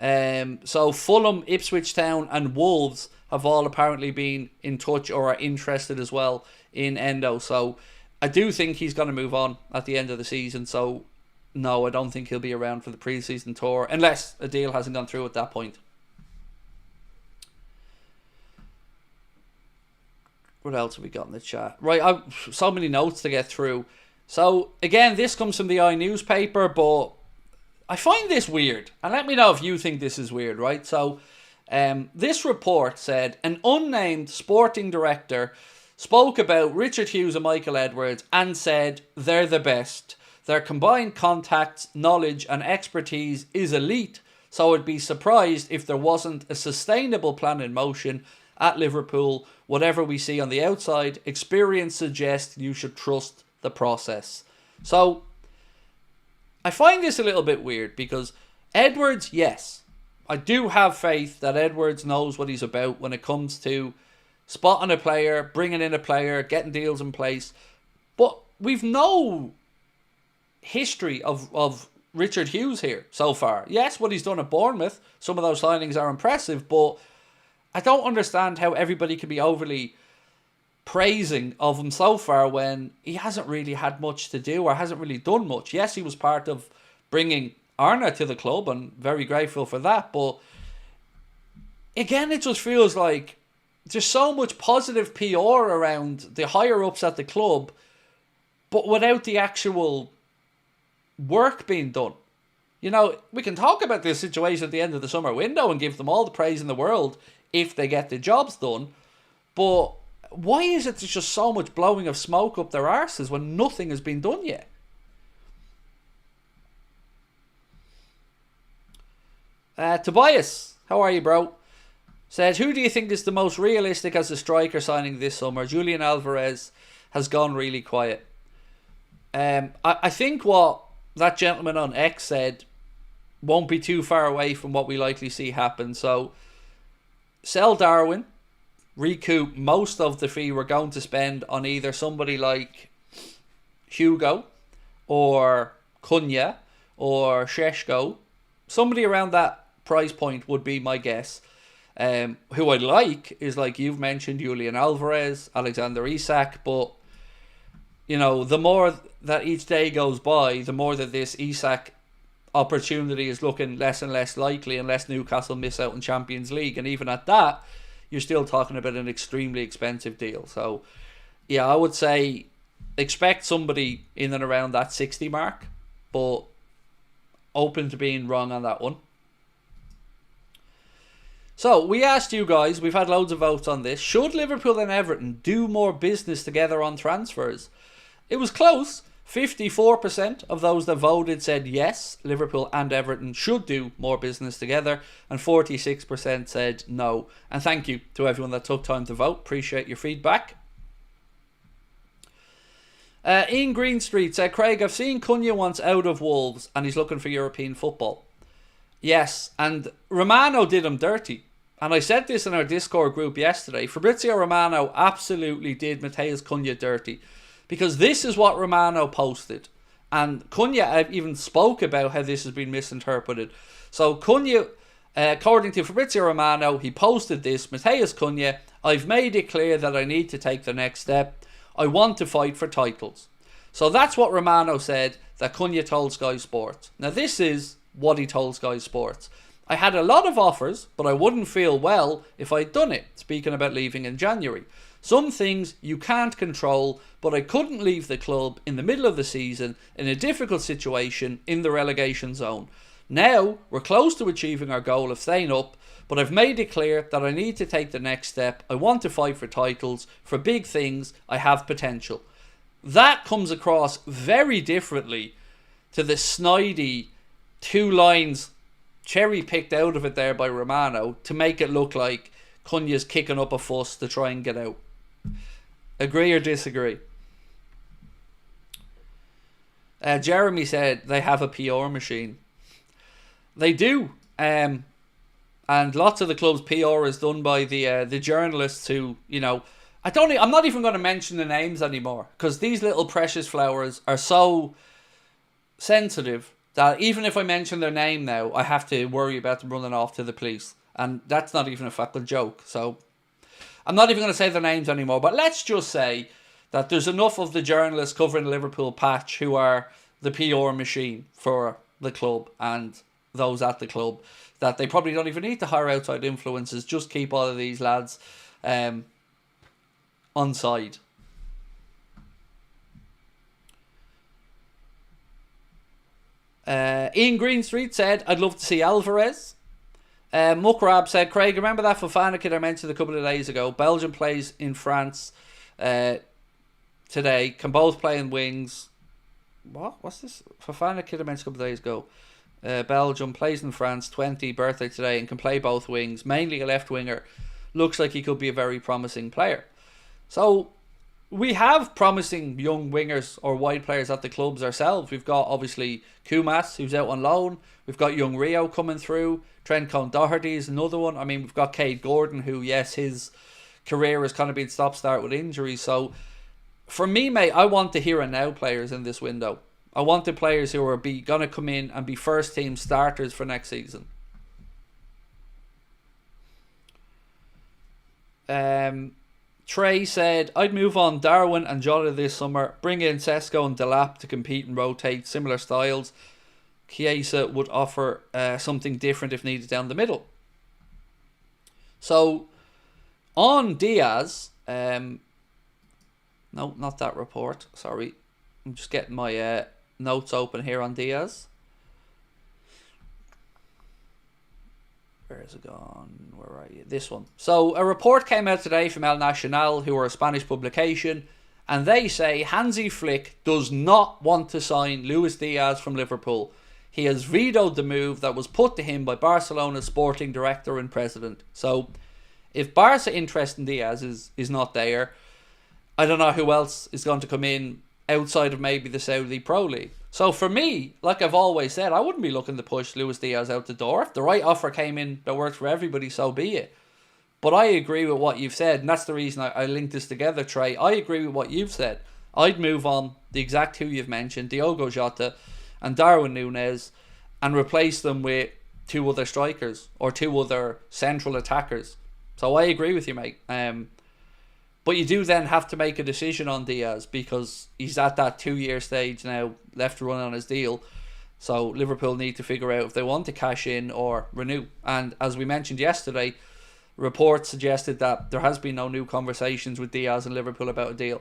So Fulham, Ipswich Town and Wolves have all apparently been in touch or are interested as well in Endo. So I do think he's going to move on at the end of the season. So no, I don't think he'll be around for the pre-season tour unless a deal hasn't gone through at that point. What else have we got in the chat? Right, I've so many notes to get through. So again, this comes from the newspaper, but I find this weird. And let me know if you think this is weird, right? So this report said an unnamed sporting director spoke about Richard Hughes and Michael Edwards and said they're the best. Their combined contacts, knowledge and expertise is elite, so I'd be surprised if there wasn't a sustainable plan in motion at Liverpool. Whatever we see on the outside, experience suggests you should trust the process. So I find this a little bit weird because Edwards, yes, I do have faith that Edwards knows what he's about when it comes to spotting a player, bringing in a player, getting deals in place. But we've no history of Richard Hughes here so far. Yes, what he's done at Bournemouth, some of those signings are impressive, but I don't understand how everybody can be overly praising of him so far when he hasn't really had much to do or hasn't really done much. Yes, he was part of bringing Arna to the club and very grateful for that, but again, it just feels like there's so much positive PR around the higher ups at the club, but without the actual work being done. You know, we can talk about this situation at the end of the summer window and give them all the praise in the world if they get the jobs done, but why is it there's just so much blowing of smoke up their arses when nothing has been done yet? Tobias, how are you, bro? Said, who do you think is the most realistic as a striker signing this summer? Julian Alvarez has gone really quiet. I think what that gentleman on X said won't be too far away from what we likely see happen. So, sell Darwin, recoup most of the fee we're going to spend on either somebody like Hugo or Cunha or Sheshko. Somebody around that price point would be my guess. Who I like is, like you've mentioned, Julian Alvarez, Alexander Isak, but you know, the more that each day goes by, the more that this Isak opportunity is looking less and less likely unless Newcastle miss out in Champions League, and even at that, you're still talking about an extremely expensive deal. So, yeah, I would say expect somebody in and around that 60 mark, but open to being wrong on that one. So, we asked you guys, we've had loads of votes on this, should Liverpool and Everton do more business together on transfers? It was close. 54% of those that voted said yes, Liverpool and Everton should do more business together, and 46% said no. And thank you to everyone that took time to vote. Appreciate your feedback. Ian Greenstreet said, Craig, I've seen Cunha wants out of Wolves and he's looking for European football. Yes, and Romano did him dirty. And I said this in our Discord group yesterday. Fabrizio Romano absolutely did Matheus Cunha dirty. Because this is what Romano posted. And Cunha even spoke about how this has been misinterpreted. So Cunha, according to Fabrizio Romano, he posted this. Matheus Cunha, I've made it clear that I need to take the next step. I want to fight for titles. So that's what Romano said that Cunha told Sky Sports. Now this is what he told Sky Sports. I had a lot of offers, but I wouldn't feel well if I'd done it. Speaking about leaving in January. Some things you can't control, but I couldn't leave the club in the middle of the season in a difficult situation in the relegation zone. Now, we're close to achieving our goal of staying up, but I've made it clear that I need to take the next step. I want to fight for titles, for big things. I have potential. That comes across very differently to the snidey 2 lines cherry-picked out of it there by Romano to make it look like Cunha's kicking up a fuss to try and get out. Agree or disagree? Jeremy said they have a PR machine. They do. And lots of the club's PR is done by the journalists who, you know, I'm not even going to mention the names anymore because these little precious flowers are so sensitive that even if I mention their name now, I have to worry about them running off to the police. And that's not even a fucking joke. So I'm not even going to say their names anymore. But let's just say that there's enough of the journalists covering the Liverpool patch who are the PR machine for the club and those at the club that they probably don't even need to hire outside influencers. Just keep all of these lads on side. Ian Greenstreet said, I'd love to see Alvarez. Mukrab said, Craig, remember that Fofana kid I mentioned a couple of days ago? Belgium plays in France today. Can both play in wings. What's this? Fofana kid I mentioned a couple of days ago. Belgium plays in France, 20, birthday today, and can play both wings. Mainly a left winger. Looks like he could be a very promising player. So we have promising young wingers or wide players at the clubs ourselves. We've got obviously Kumas, who's out on loan. We've got young Rio coming through. Trent Alexander-Arnold is another one. I mean, we've got Cade Gordon, who, yes, his career has kind of been stop-start with injuries. So for me, mate, I want the here and now players in this window. I want the players who are going to come in and be first team starters for next season. Trey said, I'd move on Darwin and Jota this summer, bring in Sesko and Delap to compete and rotate similar styles. Chiesa would offer something different if needed down the middle. So, on Diaz, no, not that report, sorry. I'm just getting my notes open here on Diaz. Where is it gone? Where are you? This one. So a report came out today from El Nacional, who are a Spanish publication, and they say Hansi Flick does not want to sign Luis Diaz from Liverpool. He has vetoed the move that was put to him by Barcelona's sporting director and president. So if Barca interest in Diaz is not there, I don't know who else is going to come in outside of maybe the Saudi Pro League. So for me, like I've always said, I wouldn't be looking to push Luis Diaz out the door. If the right offer came in that worked for everybody, so be it. But I agree with what you've said, and that's the reason I linked this together, Trey. I agree with what you've said. I'd move on the exact two you've mentioned, Diogo Jota and Darwin Núñez, and replace them with two other strikers or two other central attackers. So I agree with you, mate. But you do then have to make a decision on Diaz because he's at that 2-year stage now, left to run on his deal. So Liverpool need to figure out if they want to cash in or renew. And as we mentioned yesterday, reports suggested that there has been no new conversations with Diaz and Liverpool about a deal.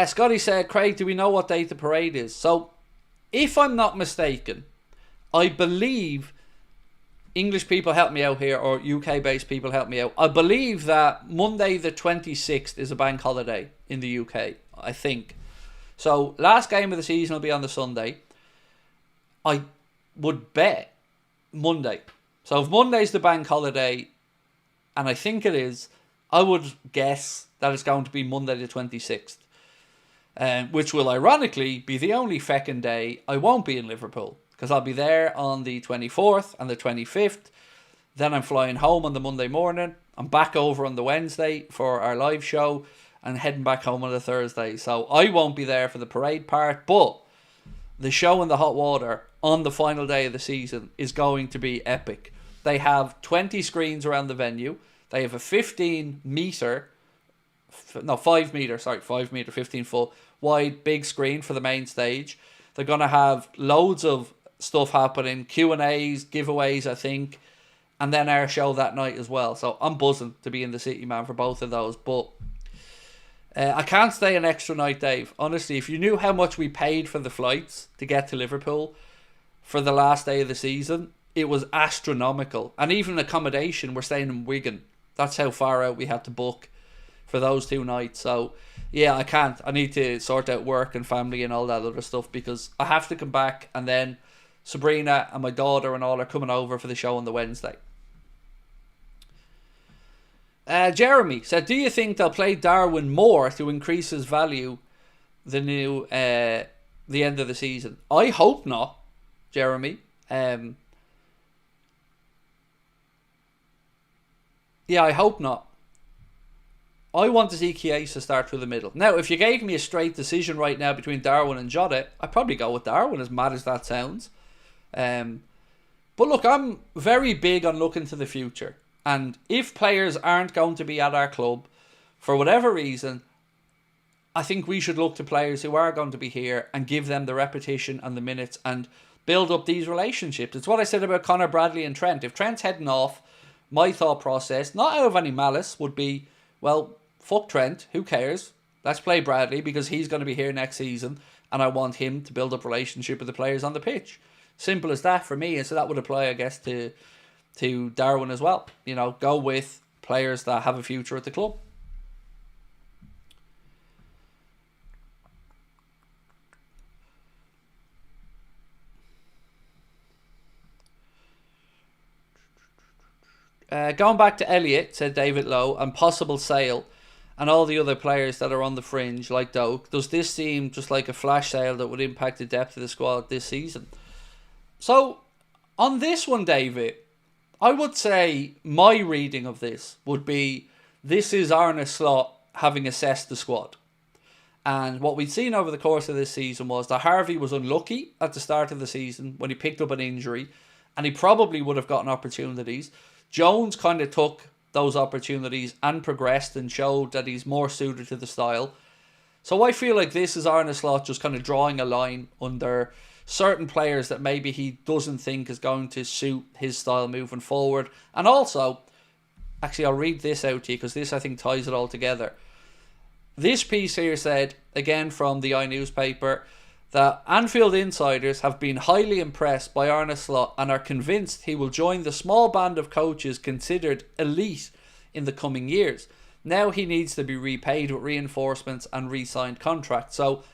Scotty said, Craig, do we know what date the parade is? So, if I'm not mistaken, I believe... English people help me out here, or UK based people help me out. I believe that Monday the 26th is a bank holiday in the UK, I think. So last game of the season will be on the Sunday. I would bet Monday. So if Monday's the bank holiday, and I think it is, I would guess that it's going to be Monday the 26th. Which will ironically be the only feckin' day I won't be in Liverpool. Because I'll be there on the 24th and the 25th. Then I'm flying home on the Monday morning. I'm back over on the Wednesday for our live show. And heading back home on the Thursday. So I won't be there for the parade part. But the show in the hot water on the final day of the season is going to be epic. They have 20 screens around the venue. They have a 15 metre 15 foot wide big screen for the main stage. They're going to have loads of stuff happening, Q&As, giveaways, I think, and then our show that night as well. So I'm buzzing to be in the city, man, for both of those. But I can't stay an extra night, Dave. Honestly, if you knew how much we paid for the flights to get to Liverpool for the last day of the season, it was astronomical. And even accommodation, we're staying in Wigan. That's how far out we had to book for those 2 nights. So yeah, I can't. I need to sort out work and family and all that other stuff because I have to come back, and then Sabrina and my daughter and all are coming over for the show on the Wednesday. Jeremy said, do you think they'll play Darwin more to increase his value the end of the season? I hope not, Jeremy. Yeah, I hope not. I want to see Chiesa start through the middle. Now, if you gave me a straight decision right now between Darwin and Jota, I'd probably go with Darwin, as mad as that sounds. But look, I'm very big on looking to the future. And if players aren't going to be at our club, for whatever reason, I think we should look to players who are going to be here and give them the repetition and the minutes and build up these relationships. It's what I said about Connor Bradley and Trent. If Trent's heading off, my thought process, not out of any malice, would be, well, fuck Trent, who cares? Let's play Bradley because he's going to be here next season and I want him to build up a relationship with the players on the pitch. Simple as that for me. And so that would apply, I guess, to Darwin as well. You know, go with players that have a future at the club. Going back to Elliott, said David Lowe, and possible sale, and all the other players that are on the fringe, like Doak, does this seem just like a flash sale that would impact the depth of the squad this season? So, on this one, David, I would say my reading of this would be, this is Arne Slot having assessed the squad. And what we'd seen over the course of this season was that Harvey was unlucky at the start of the season when he picked up an injury, and he probably would have gotten opportunities. Jones kind of took those opportunities and progressed and showed that he's more suited to the style. So I feel like this is Arne Slot just kind of drawing a line under certain players that maybe he doesn't think is going to suit his style moving forward. And also, actually I'll read this out to you because this I think ties it all together. This piece here said, again from the newspaper, that Anfield insiders have been highly impressed by Arne Slot and are convinced he will join the small band of coaches considered elite in the coming years. Now he needs to be repaid with reinforcements and re-signed contracts. So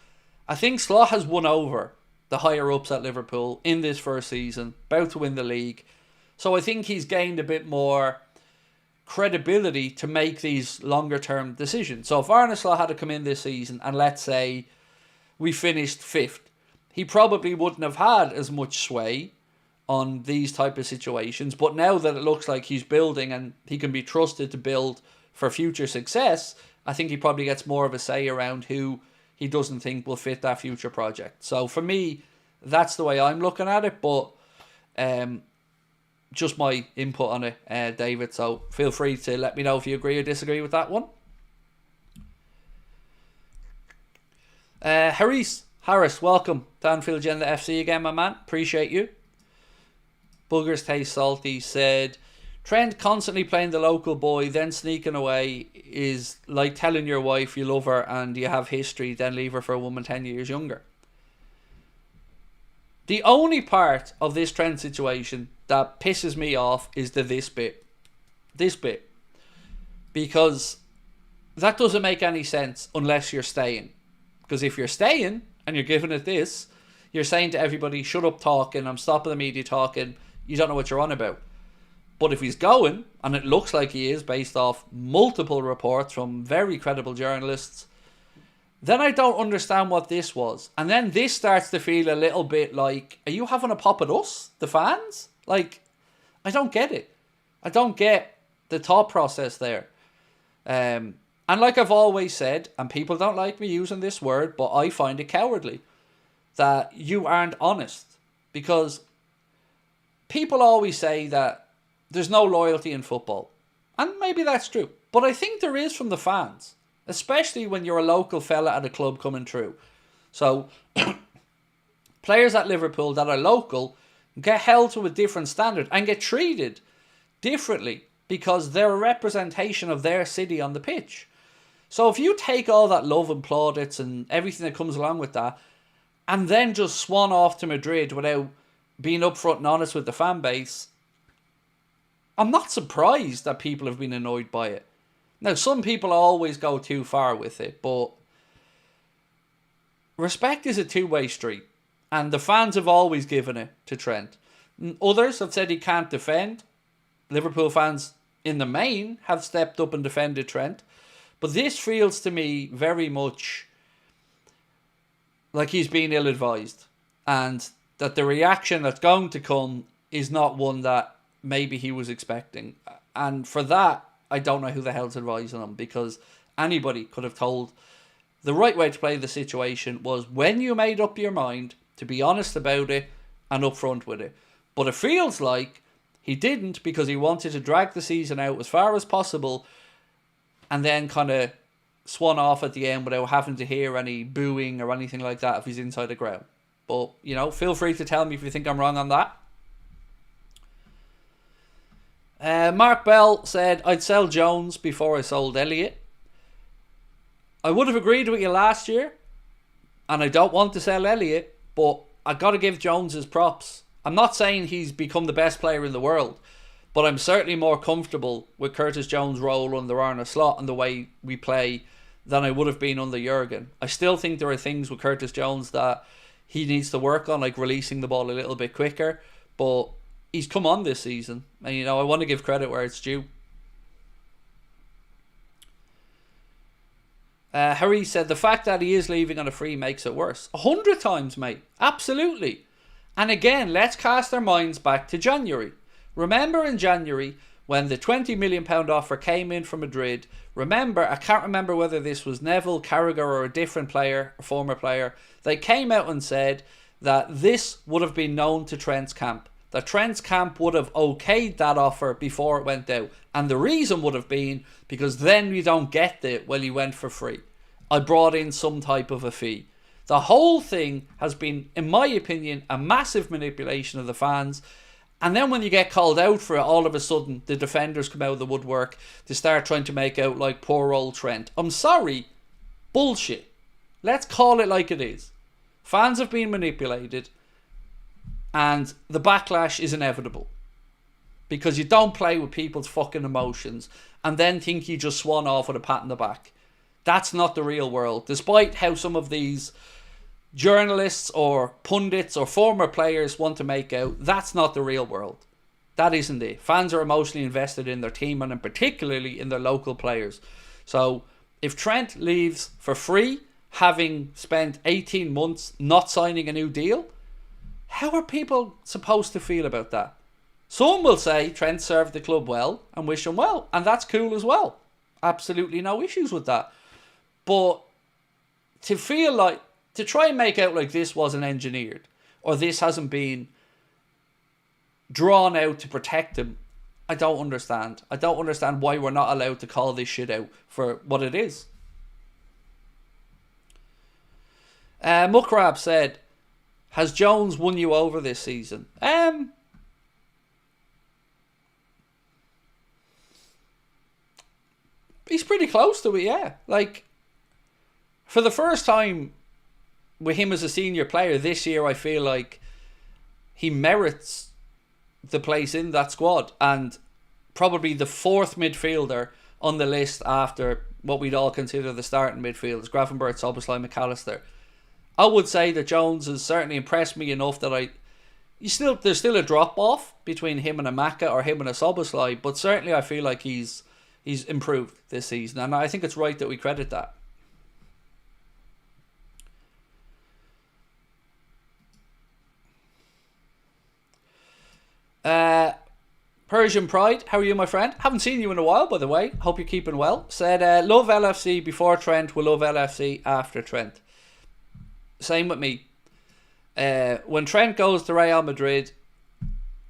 I think Slot has won over the higher ups at Liverpool in this first season, about to win the league. So I think he's gained a bit more credibility to make these longer term decisions. So if Arne Slot had to come in this season and let's say we finished 5th, he probably wouldn't have had as much sway on these type of situations. But now that it looks like he's building and he can be trusted to build for future success, I think he probably gets more of a say around who he doesn't think will fit that future project. So for me, that's the way I'm looking at it. But just my input on it, David. So feel free to let me know if you agree or disagree with that one. Harris, welcome to Anfield Agenda FC again, my man. Appreciate you. Buggers Taste Salty said, Trent constantly playing the local boy, then sneaking away is like telling your wife you love her and you have history, then leave her for a woman 10 years younger. The only part of this Trent situation that pisses me off is this bit. This bit. Because that doesn't make any sense unless you're staying. Because if you're staying and you're giving it this, you're saying to everybody, shut up talking, I'm stopping the media talking, you don't know what you're on about. But if he's going, and it looks like he is based off multiple reports from very credible journalists, then I don't understand what this was. And then this starts to feel a little bit like, are you having a pop at us, the fans? Like, I don't get it. I don't get the thought process there. And like I've always said, and people don't like me using this word, but I find it cowardly, that you aren't honest. Because people always say that there's no loyalty in football. And maybe that's true. But I think there is from the fans. Especially when you're a local fella at a club coming through. So, players at Liverpool that are local get held to a different standard and get treated differently because they're a representation of their city on the pitch. So if you take all that love and plaudits and everything that comes along with that and then just swan off to Madrid without being upfront and honest with the fan base, I'm not surprised that people have been annoyed by it. Now, some people always go too far with it, but respect is a two-way street. And the fans have always given it to Trent. Others have said he can't defend. Liverpool fans, in the main, have stepped up and defended Trent. But this feels to me very much like he's being ill-advised. And that the reaction that's going to come is not one that maybe he was expecting. And for that, I don't know who the hell's advising him, because anybody could have told the right way to play the situation was when you made up your mind to be honest about it and upfront with it. But it feels like he didn't, because he wanted to drag the season out as far as possible and then kind of swan off at the end without having to hear any booing or anything like that if he's inside the ground. But, you know, feel free to tell me if you think I'm wrong on that. Mark Bell said, I'd sell Jones before I sold Elliott. I would have agreed with you last year, and I don't want to sell Elliott, but I got to give Jones his props. I'm not saying he's become the best player in the world, but I'm certainly more comfortable with Curtis Jones' role under Arne Slot and the way we play than I would have been under Jurgen. I still think there are things with Curtis Jones that he needs to work on, like releasing the ball a little bit quicker, but he's come on this season, and you know, I want to give credit where it's due. Harry said, the fact that he is leaving on a free makes it worse. 100 times, mate. Absolutely. And again, let's cast our minds back to January. Remember in January, when the £20 million offer came in from Madrid, I can't remember whether this was Neville, Carragher or a different player, a former player, they came out and said that this would have been known to Trent's camp, that Trent's camp would have okayed that offer before it went out. And the reason would have been because then you don't get the, well, you went for free. I brought in some type of a fee. The whole thing has been, in my opinion, a massive manipulation of the fans. And then when you get called out for it, all of a sudden, the defenders come out of the woodwork to start trying to make out like poor old Trent. I'm sorry. Bullshit. Let's call it like it is. Fans have been manipulated. And the backlash is inevitable. Because you don't play with people's fucking emotions and then think you just swan off with a pat on the back. That's not the real world. Despite how some of these journalists or pundits or former players want to make out, that's not the real world. That isn't it. Fans are emotionally invested in their team and particularly in their local players. So if Trent leaves for free, having spent 18 months not signing a new deal, how are people supposed to feel about that? Some will say Trent served the club well and wish him well, and that's cool as well. Absolutely no issues with that. But to feel like, to try and make out like this wasn't engineered, or this hasn't been drawn out to protect him, I don't understand. I don't understand why we're not allowed to call this shit out for what it is. Muckrab said, has Jones won you over this season? He's pretty close to it, yeah. Like, for the first time with him as a senior player this year, I feel like he merits the place in that squad. And probably the fourth midfielder on the list after what we'd all consider the starting midfielders, Gravenberch, Szoboszlai, McAllister. I would say that Jones has certainly impressed me enough that there's still a drop off between him and a Maka or him and a Szoboszlai, but certainly I feel like he's improved this season, and I think it's right that we credit that. Persian Pride, how are you, my friend? Haven't seen you in a while, by the way. Hope you're keeping well. Said, love LFC before Trent, will love LFC after Trent. Same with me. When Trent goes to Real Madrid,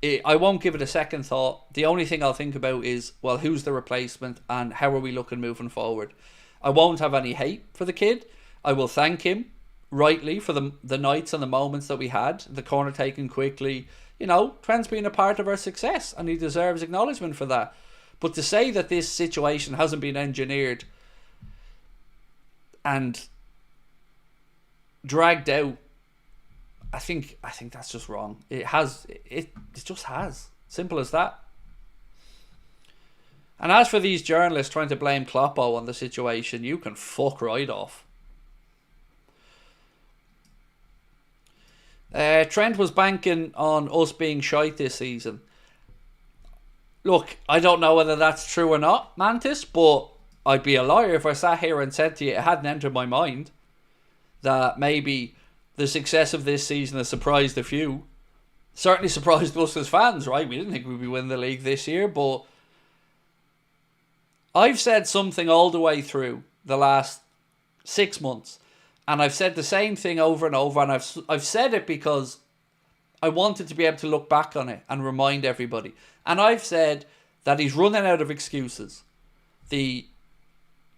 I won't give it a second thought. The only thing I'll think about is, well, who's the replacement and how are we looking moving forward? I won't have any hate for the kid. I will thank him rightly for the nights and the moments that we had, the corner taken quickly. You know, Trent's been a part of our success and he deserves acknowledgement for that. But to say that this situation hasn't been engineered and dragged out, I think that's just wrong. It just has. Simple as that. And as for these journalists trying to blame Kloppo on the situation, you can fuck right off. Trent was banking on us being shite this season. Look, I don't know whether that's true or not, Mantis, but I'd be a liar if I sat here and said to you it hadn't entered my mind that maybe the success of this season has surprised a few. Certainly surprised us as fans, right? We didn't think we'd be winning the league this year, but I've said something all the way through the last 6 months, and I've said the same thing over and over, and I've said it because I wanted to be able to look back on it and remind everybody. And I've said that he's running out of excuses. The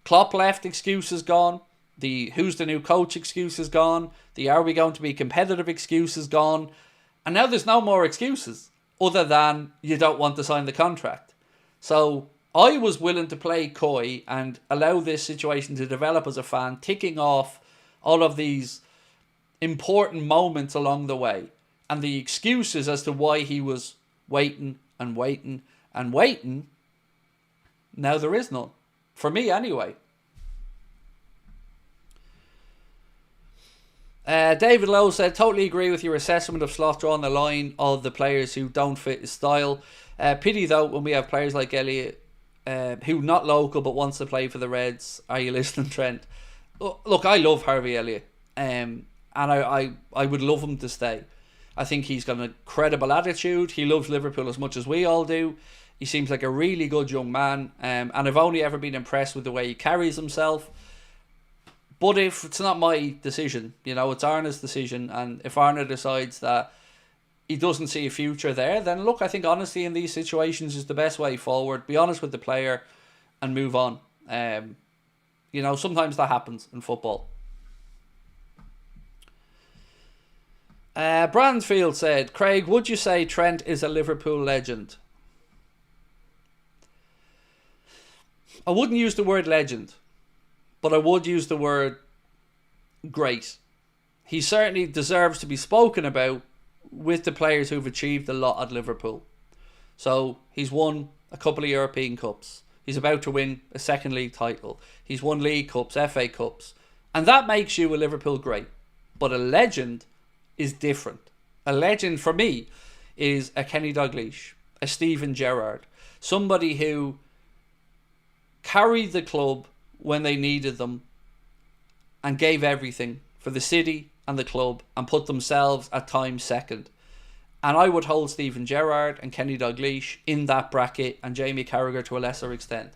Klopp left excuse is gone. The who's the new coach excuse is gone. The are we going to be competitive excuse is gone. And now there's no more excuses other than you don't want to sign the contract. So I was willing to play coy and allow this situation to develop as a fan, ticking off all of these important moments along the way. And the excuses as to why he was waiting and waiting and waiting, now there is none. For me anyway. David Lowe said, totally agree with your assessment of Sloth drawing the line of the players who don't fit his style. Pity though when we have players like Elliott who not local but wants to play for the Reds. Are you listening, Trent? Look, I love Harvey Elliott, and I would love him to stay. I think he's got a credible attitude. He loves Liverpool as much as we all do. He seems like a really good young man, and I've only ever been impressed with the way he carries himself. But if it's not my decision, you know, it's Arna's decision, and if Arna decides that he doesn't see a future there, then look, I think honesty in these situations is the best way forward. Be honest with the player and move on. Sometimes that happens in football. Bransfield said, Craig, would you say Trent is a Liverpool legend? I wouldn't use the word legend, but I would use the word great. He certainly deserves to be spoken about with the players who've achieved a lot at Liverpool. So he's won a couple of European Cups. He's about to win a second league title. He's won League Cups, FA Cups. And that makes you a Liverpool great. But a legend is different. A legend for me is a Kenny Dalglish, a Steven Gerrard. Somebody who carried the club when they needed them and gave everything for the city and the club and put themselves at times second. And I would hold Steven Gerrard and Kenny Dalglish in that bracket, and Jamie Carragher to a lesser extent.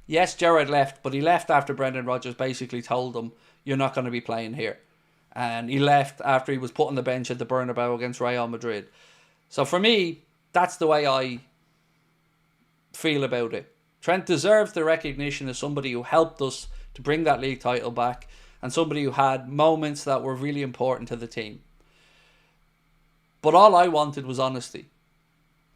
Yes, Gerrard left, but he left after Brendan Rodgers basically told him, you're not going to be playing here. And he left after he was put on the bench at the Bernabeu against Real Madrid. So for me, that's the way I feel about it. Trent deserves the recognition as somebody who helped us to bring that league title back, and somebody who had moments that were really important to the team. But all I wanted was honesty,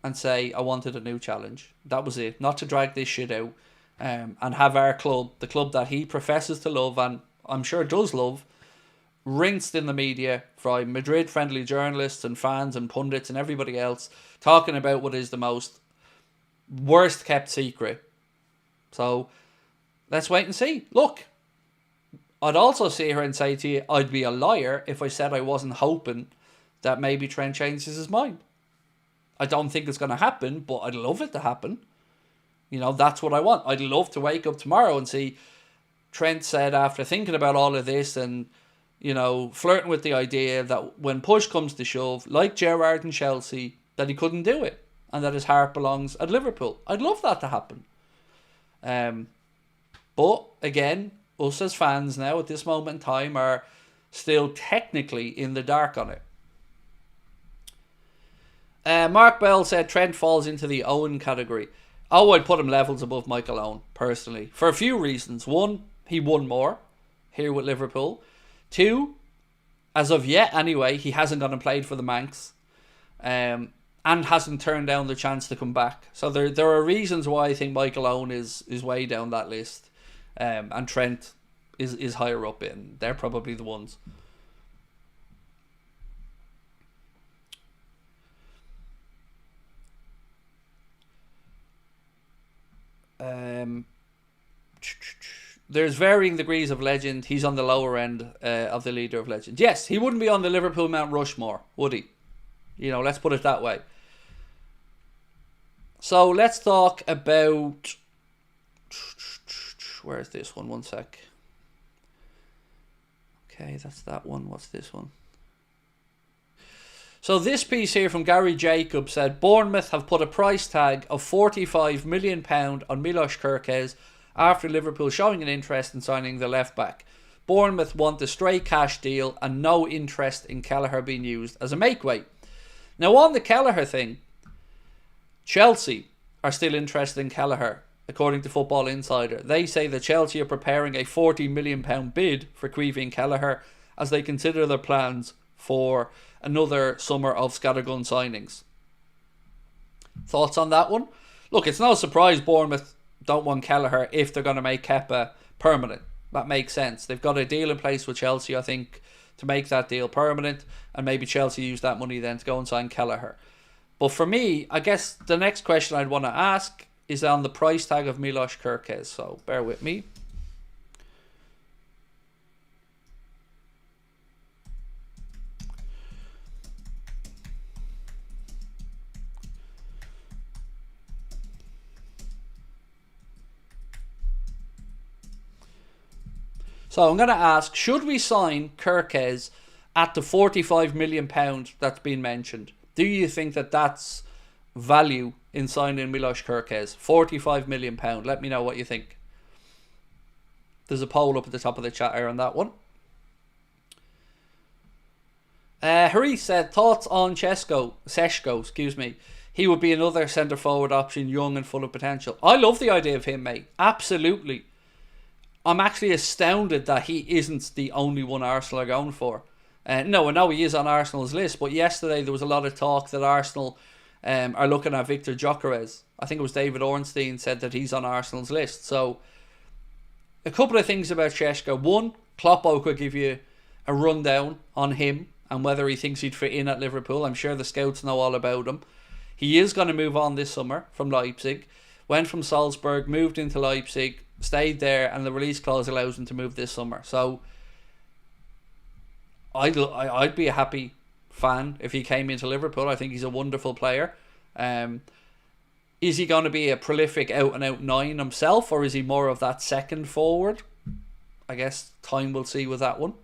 and say I wanted a new challenge. That was it. Not to drag this shit out, and have our club, the club that he professes to love, and I'm sure does love, rinsed in the media by Madrid-friendly journalists and fans and pundits and everybody else talking about what is the most worst kept secret. So let's wait and see. Look, I'd also sit here and say to you, I'd be a liar if I said I wasn't hoping that maybe Trent changes his mind. I don't think it's going to happen, but I'd love it to happen. That's what I want. I'd love to wake up tomorrow and see Trent said, after thinking about all of this and, flirting with the idea that when push comes to shove, like Gerrard and Chelsea, that he couldn't do it and that his heart belongs at Liverpool. I'd love that to happen. But again, us as fans now at this moment in time are still technically in the dark on it. Mark Bell said Trent falls into the Owen category. I'd put him levels above Michael Owen, personally, for a few reasons. One, he won more here with Liverpool. Two, as of yet anyway, he hasn't gone and played for the Manx, and hasn't turned down the chance to come back. So there are reasons why I think Michael Owen is way down that list. And Trent is higher up in. They're probably the ones. There's varying degrees of legend. He's on the lower end of the leader of legend. Yes, he wouldn't be on the Liverpool Mount Rushmore, would he? Let's put it that way. So let's talk about... Where's this one? One sec. Okay, that's that one. What's this one? So this piece here from Gary Jacobs said, Bournemouth have put a price tag of £45 million on Milos Kerkez after Liverpool showing an interest in signing the left back. Bournemouth want a straight cash deal and no interest in Kelleher being used as a make-weight. Now on the Kelleher thing, Chelsea are still interested in Kelleher. According to Football Insider, they say that Chelsea are preparing a £40 million bid for Creevy and Kelleher as they consider their plans for another summer of scattergun signings. Thoughts on that one? Look, it's no surprise Bournemouth don't want Kelleher if they're going to make Kepa permanent. That makes sense. They've got a deal in place with Chelsea, I think, to make that deal permanent, and maybe Chelsea use that money then to go and sign Kelleher. But for me, I guess the next question I'd want to ask is on the price tag of Milos Kerkez. So bear with me. So I'm going to ask, should we sign Kerkez at the £45 million that's been mentioned? Do you think that that's value in signing Milos Kerkez? £45 million. Let me know what you think. There's a poll up at the top of the chat here on that one. Harry said, thoughts on Seshko, excuse me. He would be another centre forward option, young and full of potential. I love the idea of him, mate. Absolutely. I'm actually astounded that he isn't the only one Arsenal are going for. No, I know he is on Arsenal's list, but yesterday there was a lot of talk that Arsenal are looking at Victor Gyökeres. I think it was David Ornstein said that he's on Arsenal's list. So, a couple of things about Seshko. One, Kloppo could give you a rundown on him and whether he thinks he'd fit in at Liverpool. I'm sure the scouts know all about him. He is going to move on this summer from Leipzig. Went from Salzburg, moved into Leipzig, stayed there, and the release clause allows him to move this summer. So I'd be a happy fan if he came into Liverpool. I think he's a wonderful player. Is he going to be a prolific out-and-out 9 himself, or is he more of that second forward? I guess time will see with that one.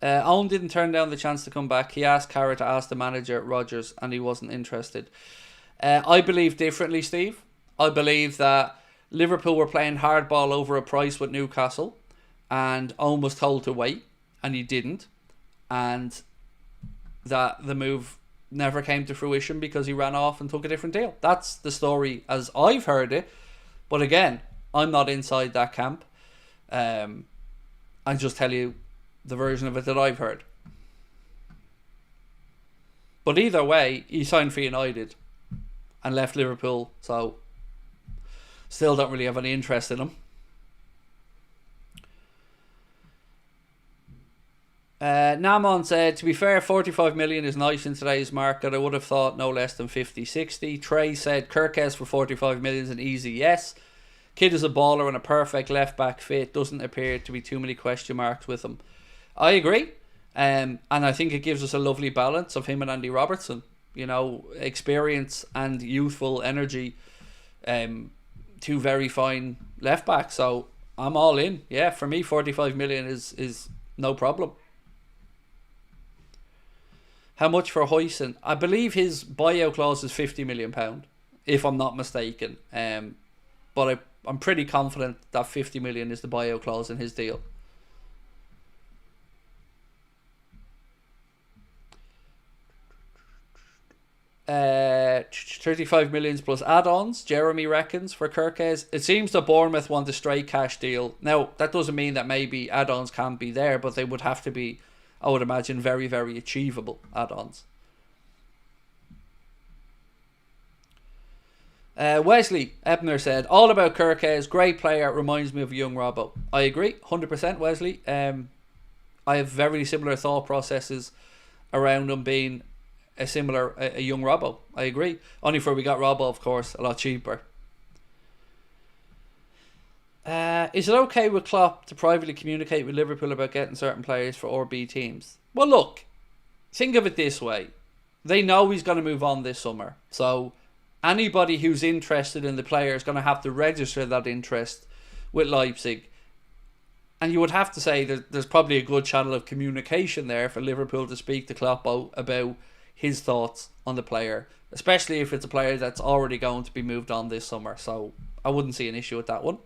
Owen didn't turn down the chance to come back. He asked Carra to ask the manager, Rodgers, and he wasn't interested. I believe differently, Steve. I believe that Liverpool were playing hardball over a price with Newcastle, and Owen was told to wait, and he didn't. And that the move never came to fruition because he ran off and took a different deal. That's the story as I've heard it. But again, I'm not inside that camp. I just tell you the version of it that I've heard. But either way, he signed for United and left Liverpool, so still don't really have any interest in him. Namon said, to be fair, 45 million is nice in today's market. I would have thought no less than 50-60. Trey said, Kirkes for 45 million is an easy yes. Kid is a baller and a perfect left back fit. Doesn't appear to be too many question marks with him. I agree. And I think it gives us a lovely balance of him and Andy Robertson. You know, experience and youthful energy. Two very fine left backs. So I'm all in. Yeah, for me, 45 million is no problem. How much for Huijsen? I believe his buyout clause is £50 million, if I'm not mistaken. But I'm pretty confident that 50 million is the buyout clause in his deal. 35 million plus add-ons, Jeremy reckons, for Kirkes. It seems that Bournemouth want a straight cash deal. Now, that doesn't mean that maybe add-ons can't be there, but they would have to be, I would imagine, very, very achievable add-ons. Wesley Ebner said, all about Kirkes, great player, reminds me of young Robbo. I agree, 100% Wesley. I have very similar thought processes around him being a young Robbo. I agree. Only for we got Robbo, of course, a lot cheaper. Is it okay with Klopp to privately communicate with Liverpool about getting certain players for RB teams? Well, look, think of it this way. They know he's going to move on this summer. So anybody who's interested in the player is going to have to register that interest with Leipzig. And you would have to say that there's probably a good channel of communication there for Liverpool to speak to Klopp about his thoughts on the player, especially if it's a player that's already going to be moved on this summer. So I wouldn't see an issue with that one.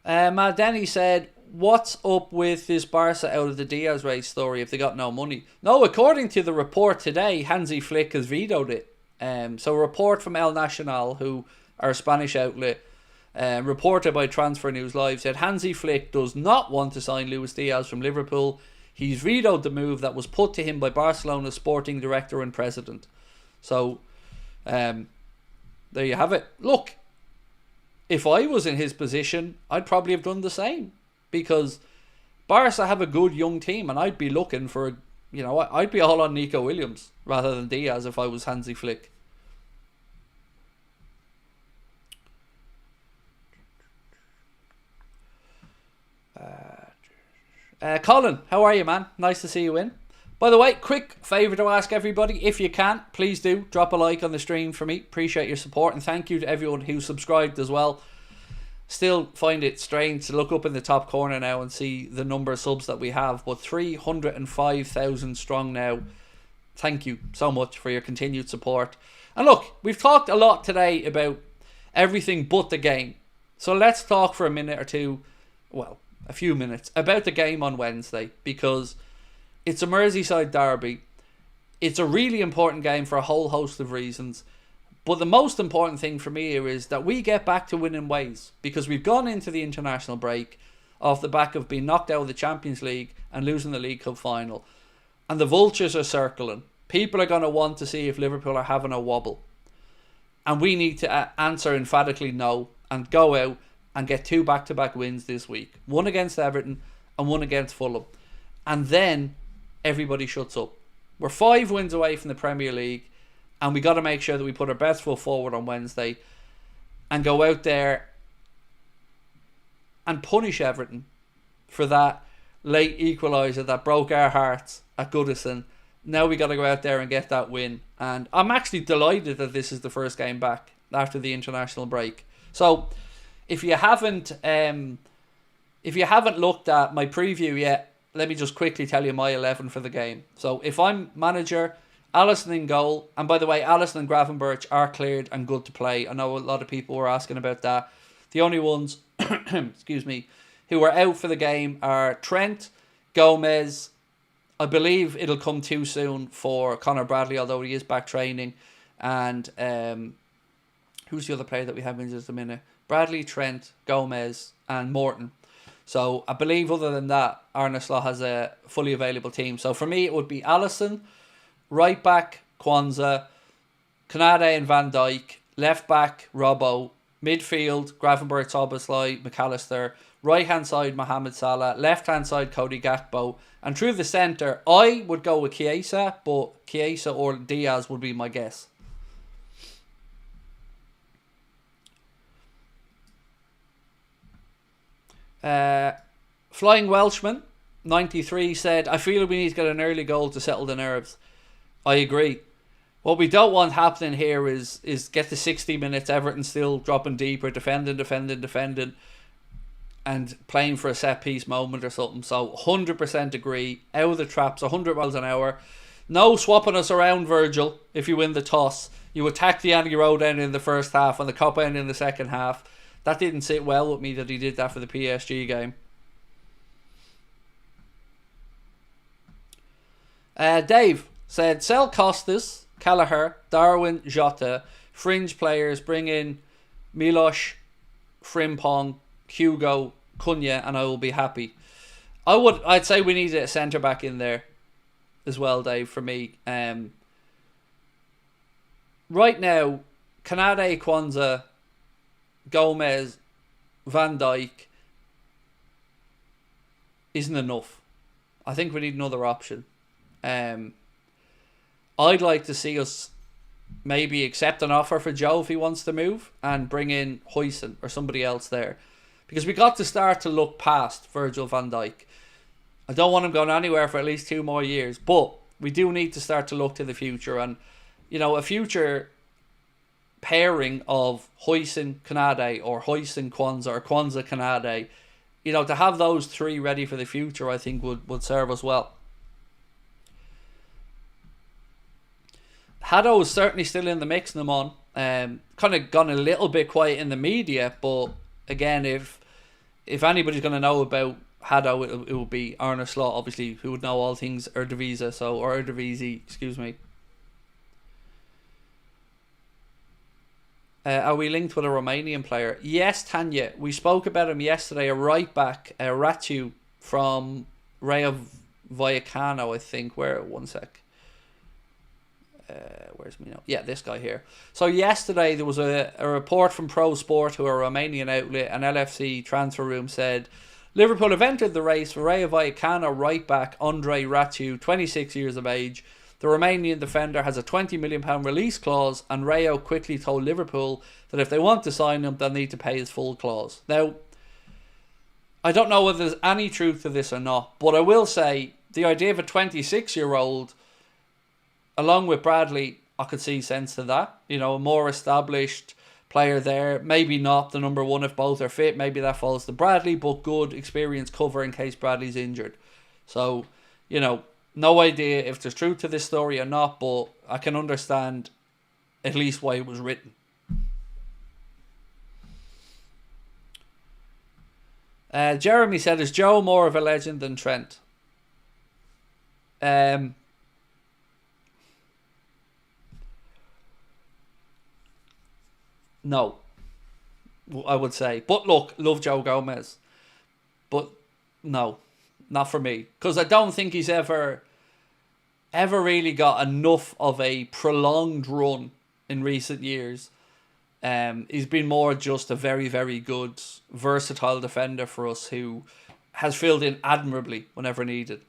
Denny said, what's up with this Barca out of the DIAZ race story if they got no money? No, according to the report today, Hansi Flick has vetoed it. So a report from El Nacional, who are a Spanish outlet, reported by Transfer News Live, said Hansi Flick does not want to sign Luis Diaz from Liverpool. He's vetoed the move that was put to him by Barcelona's sporting director and president. So, there you have it. Look, if I was in his position, I'd probably have done the same. Because Barca have a good young team, and I'd be looking for, I'd be all on Nico Williams rather than Diaz if I was Hansi Flick. Colin, how are you, man? Nice to see you in. By the way, quick favour to ask everybody, if you can, please do drop a like on the stream for me. Appreciate your support, and thank you to everyone who subscribed as well. Still find it strange to look up in the top corner now and see the number of subs that we have, but 305,000 strong now. Thank you so much for your continued support. And look, we've talked a lot today about everything but the game. So let's talk for a minute or two, well, a few minutes, about the game on Wednesday, because it's a Merseyside derby. It's a really important game for a whole host of reasons. But the most important thing for me here is that we get back to winning ways, because we've gone into the international break off the back of being knocked out of the Champions League and losing the League Cup final. And the vultures are circling. People are going to want to see if Liverpool are having a wobble. And we need to answer emphatically no and go out and get 2 back-to-back wins this week. One against Everton and one against Fulham. And then everybody shuts up. We're 5 wins away from the Premier League, and we got to make sure that we put our best foot forward on Wednesday and go out there and punish Everton for that late equaliser that broke our hearts at Goodison. Now we got to go out there and get that win. And I'm actually delighted that this is the first game back after the international break. So if you haven't looked at my preview yet, let me just quickly tell you my 11 for the game. So if I'm manager, Alisson in goal. And by the way, Alisson and Gravenberch are cleared and good to play. I know a lot of people were asking about that. The only ones excuse me, who are out for the game are Trent, Gomez. I believe it'll come too soon for Conor Bradley, although he is back training. And who's the other player that we have in just a minute? Bradley, Trent, Gomez, and Morton. So I believe other than that, Arne Slot has a fully available team. So for me, it would be Alisson, right back Kwanzaa, Konate and Van Dijk, left back Robbo, midfield Gravenberch, Szoboszlai, McAllister, right hand side Mohamed Salah, left hand side Cody Gakpo, and through the centre I would go with Chiesa, but Chiesa or Diaz would be my guess. Flying Welshman 93 said, I feel we need to get an early goal to settle the nerves. I agree. What we don't want happening here is get to 60 minutes, Everton still dropping deeper, defending, and playing for a set piece moment or something. So 100% agree. Out of the traps, 100 miles an hour. No swapping us around, Virgil. If you win the toss, you attack the Andy Road end in the first half and the Cop end in the second half. That didn't sit well with me that he did that for the PSG game. Dave said, sell Costas, Callagher, Darwin, Jota, fringe players, bring in Miloš, Frimpong, Hugo, Cunha, and I will be happy. I'd say we need a centre back in there as well, Dave, for me. Right now, Konate, Kwanzaa, Gomez, Van Dijk isn't enough. I think we need another option. I'd like to see us maybe accept an offer for Joe if he wants to move and bring in Huijsen or somebody else there, because we got to start to look past Virgil van Dijk. I don't want him going anywhere for at least 2 more years, but we do need to start to look to the future, and you know, a future pairing of Huijsen Konate or Huijsen Kwanzaa or Kwanzaa Konate, you know, to have those 3 ready for the future, I think would serve us well. Haddo is certainly still in the mix, Namon. Kind of gone a little bit quiet in the media, but again, if anybody's going to know about Haddo, it will be Arne Slot, obviously, who would know all things Eredivisie, or Eredivisie, excuse me. Are we linked with a Romanian player? Yes, Tanya. We spoke about him yesterday, a right back, Ratu from Rayo Vallecano, I think. One sec. Where's me now? Yeah, this guy here. So yesterday there was a report from Pro Sport, who are a Romanian outlet, and LFC Transfer Room said Liverpool have entered the race for Rayo Vallecano right back Andre Ratu, 26 years of age. The Romanian defender has a £20 million release clause, and Rayo quickly told Liverpool that if they want to sign him, they'll need to pay his full clause. Now, I don't know whether there's any truth to this or not, but I will say the idea of a 26-year-old, along with Bradley, I could see sense to that. You know, a more established player there. Maybe not the number 1 if both are fit. Maybe that falls to Bradley, but good experience cover in case Bradley's injured. So, you know, no idea if there's truth to this story or not, but I can understand at least why it was written. Jeremy said, is Joe more of a legend than Trent? No, I would say. But look, love Joe Gomez. But no, not for me. Because I don't think he's ever really got enough of a prolonged run in recent years. He's been more just a very, very good, versatile defender for us who has filled in admirably whenever needed.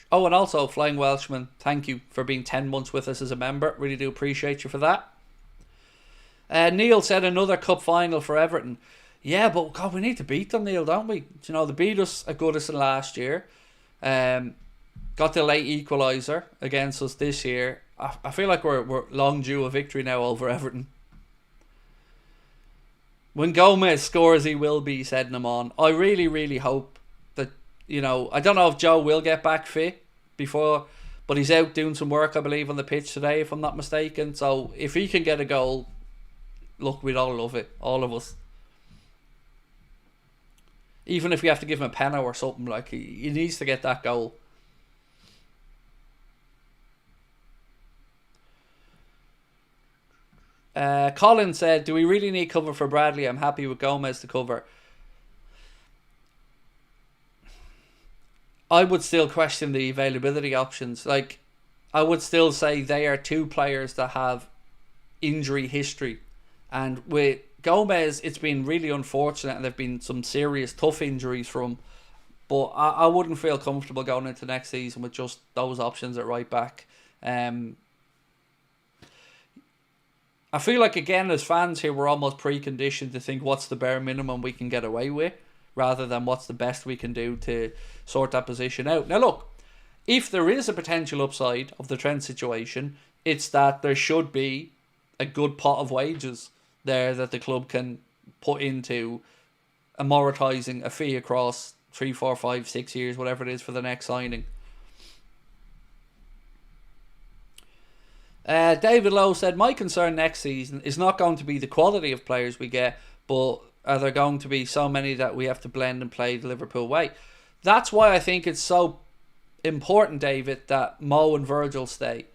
Oh, and also, Flying Welshman, thank you for being 10 months with us as a member. Really do appreciate you for that. Neil said another cup final for Everton. Yeah, but God, we need to beat them, Neil, don't we? You know, they beat us at Goodison last year. Got the late equaliser against us this year. I feel like we're long due a victory now over Everton. When Gomez scores, he will be setting them on. I really, really hope that, you know, I don't know if Joe will get back fit before, but he's out doing some work, I believe, on the pitch today, if I'm not mistaken. So if he can get a goal, look, we'd all love it, all of us. Even if we have to give him a penalty or something, like he needs to get that goal. Colin said, do we really need cover for Bradley? I'm happy with Gomez to cover. I would still question the availability options. Like, I would still say they are two players that have injury history. And with Gomez, it's been really unfortunate and there have been some serious tough injuries for him. But I wouldn't feel comfortable going into next season with just those options at right back. I feel like, again, as fans here, we're almost preconditioned to think what's the bare minimum we can get away with, rather than what's the best we can do to sort that position out. Now look, if there is a potential upside of the Trent situation, it's that there should be a good pot of wages there that the club can put into amortising a fee across 3, 4, 5, 6 years, whatever it is, for the next signing. David Lowe said, my concern next season is not going to be the quality of players we get, but are there going to be so many that we have to blend and play the Liverpool way? That's why I think it's so important, David, that Mo and Virgil stay.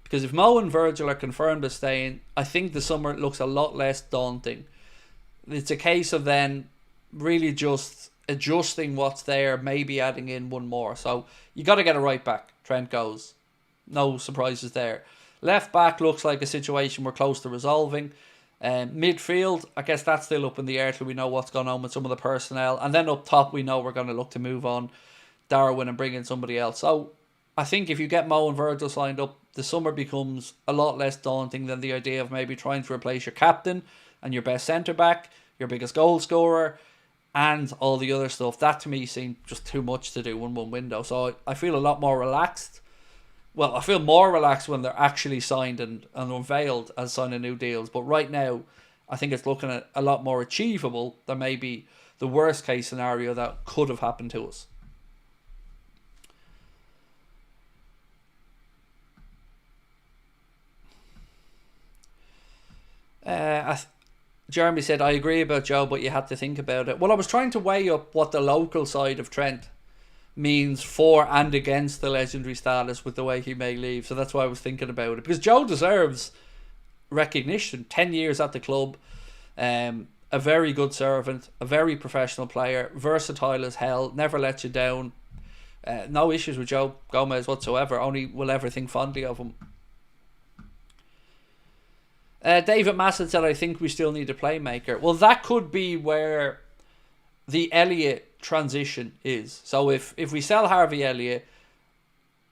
Because if Mo and Virgil are confirmed as staying, I think the summer looks a lot less daunting. It's a case of then really just adjusting what's there, maybe adding in one more. So you got to get a right back. Trent goes. No surprises there. Left back looks like a situation we're close to resolving. Midfield, I guess that's still up in the air till we know what's going on with some of the personnel. And then up top, we know we're going to look to move on Darwin and bring in somebody else. So I think if you get Mo and Virgil signed up, the summer becomes a lot less daunting than the idea of maybe trying to replace your captain and your best centre-back, your biggest goal scorer, and all the other stuff. That to me seemed just too much to do in one window. So I feel a lot more relaxed. Well, I feel more relaxed when they're actually signed and unveiled as signing new deals. But right now, I think it's looking at a lot more achievable than maybe the worst case scenario that could have happened to us. Jeremy said, I agree about Joe, but you had to think about it. Well, I was trying to weigh up what the local side of Trent means for and against the legendary status with the way he may leave. So that's why I was thinking about it. Because Joe deserves recognition. 10 years at the club. A very good servant. A very professional player. Versatile as hell. Never let you down. No issues with Joe Gomez whatsoever. Only will ever think fondly of him. David Massett said, I think we still need a playmaker. Well, that could be where the Elliott transition is. So if we sell Harvey Elliott,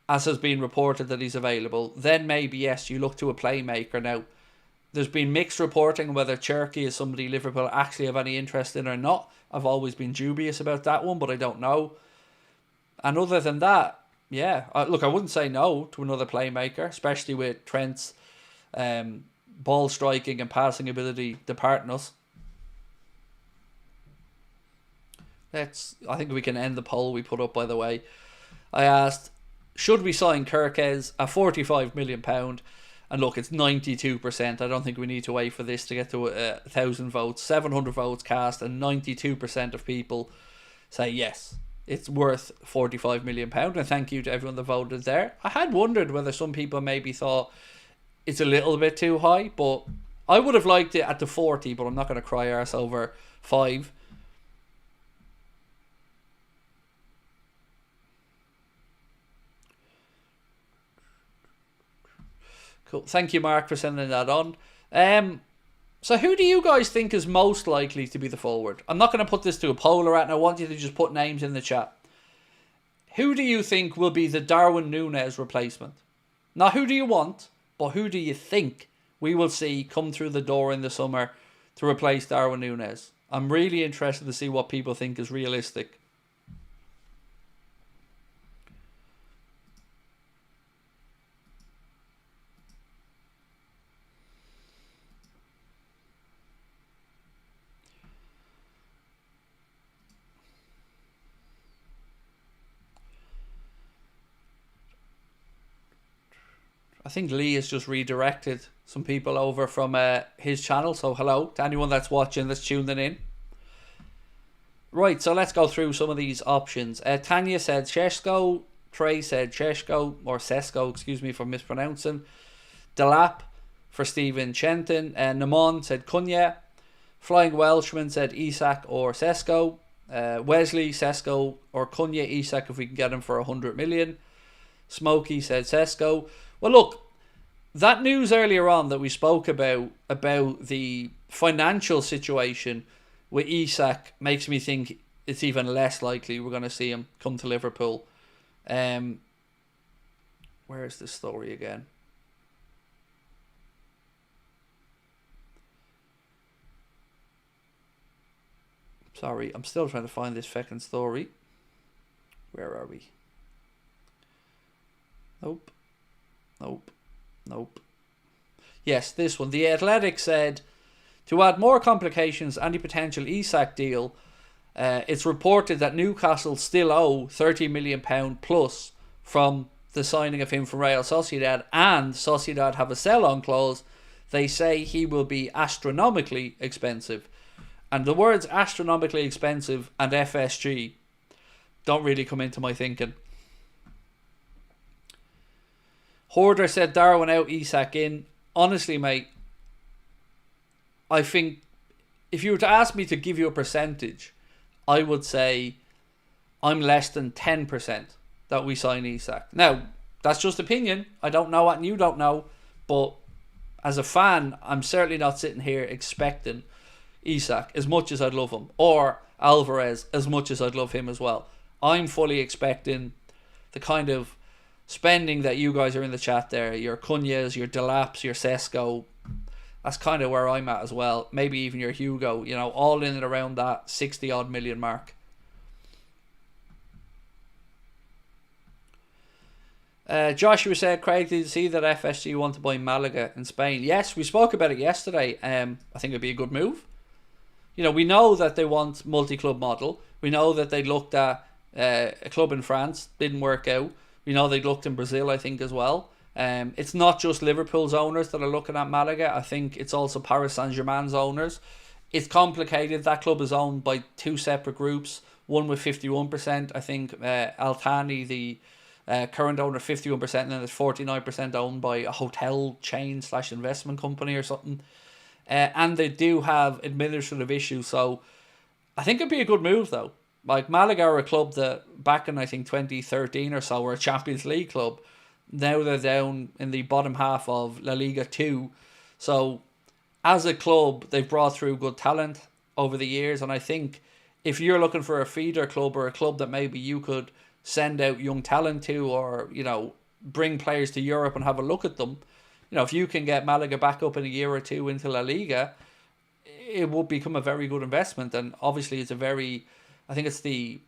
as has been reported that he's available, then maybe yes, you look to a playmaker. Now, there's been mixed reporting whether Cherky is somebody Liverpool actually have any interest in or not. I've always been dubious about that one, but I don't know. And other than that, yeah, look, I wouldn't say no to another playmaker, especially with Trent's ball striking and passing ability departing us. I think we can end the poll we put up, by the way. I asked, should we sign Kirkes at £45 million? And look, it's 92%. I don't think we need to wait for this to get to 1,000 votes. 700 votes cast, and 92% of people say yes, it's worth £45 million. And thank you to everyone that voted there. I had wondered whether some people maybe thought it's a little bit too high, but I would have liked it at the 40, but I'm not going to cry arse over 5. Cool. Thank you, Mark, for sending that on. So who do you guys think is most likely to be the forward? I'm not going to put this to a poll or at, and I want you to just put names in the chat. Who do you think will be the Darwin Núñez replacement? Not who do you want, but who do you think we will see come through the door in the summer to replace Darwin Núñez? I'm really interested to see what people think is realistic. I think Lee has just redirected some people over from his channel. So hello to anyone that's watching, that's tuning in. Right, so let's go through some of these options. Tanya said Šeško. Trey said Šeško, or Sesko, excuse me for mispronouncing. Delap for Stephen Chenton. Namon said Cunha. Flying Welshman said Isak or Sesko. Wesley, Sesko or Cunha. Isak if we can get him for 100 million. Smokey said Sesko. Well, look, that news earlier on that we spoke about the financial situation with Isak makes me think it's even less likely we're going to see him come to Liverpool. Where is the story again? Sorry, I'm still trying to find this second story. Where are we? Nope. Yes, this one. The Athletic said, to add more complications, any potential Isak deal, it's reported that Newcastle still owe £30 million plus from the signing of him from Real Sociedad, and Sociedad have a sell-on clause. They say he will be astronomically expensive. And the words astronomically expensive and FSG don't really come into my thinking. Hoarder said Darwin out, Isak in. Honestly, mate, I think if you were to ask me to give you a percentage, I would say I'm less than 10% that we sign Isak. Now, that's just opinion. I don't know what and you don't know. But as a fan, I'm certainly not sitting here expecting Isak as much as I'd love him. Or Alvarez as much as I'd love him as well. I'm fully expecting the kind of spending that you guys are in the chat there, your Cunhas, your Delaps, your Sesko, that's kind of where I'm at as well. Maybe even your Hugo, you know, all in and around that 60 odd million mark. Joshua said, Craig, did you see that FSG want to buy Malaga in Spain? Yes, we spoke about it yesterday. I think it'd be a good move. You know, we know that they want multi-club model. We know that they looked at a club in France, didn't work out. We know they looked in Brazil, I think, as well. It's not just Liverpool's owners that are looking at Malaga. I think it's also Paris Saint-Germain's owners. It's complicated. That club is owned by two separate groups. One with 51%. I think Altani, the current owner, 51%. And then there's 49% owned by a hotel chain / investment company or something. And they do have administrative issues. So I think it'd be a good move, though. Like, Malaga are a club that back in, I think, 2013 or so were a Champions League club. Now they're down in the bottom half of La Liga 2. So, as a club, they've brought through good talent over the years. And I think if you're looking for a feeder club or a club that maybe you could send out young talent to, or, you know, bring players to Europe and have a look at them, you know, if you can get Malaga back up in a year or two into La Liga, it will become a very good investment. And obviously it's a very... I think it's the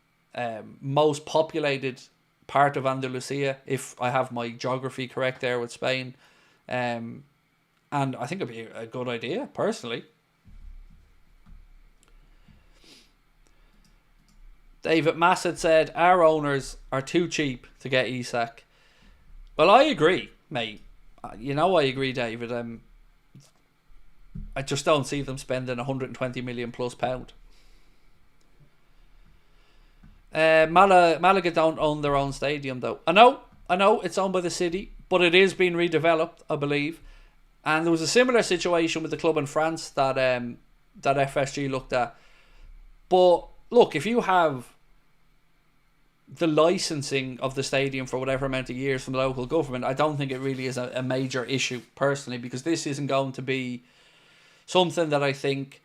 most populated part of Andalusia, if I have my geography correct there with Spain. And I think it'd be a good idea, personally. David Massett said, our owners are too cheap to get Isak. Well, I agree, mate. You know I agree, David. I just don't see them spending 120 million plus pound. Malaga don't own their own stadium, though. I know it's owned by the city, but it is being redeveloped, I believe. And there was a similar situation with the club in France that FSG looked at. But look, if you have the licensing of the stadium for whatever amount of years from the local government, I don't think it really is a major issue, personally, because this isn't going to be something that I think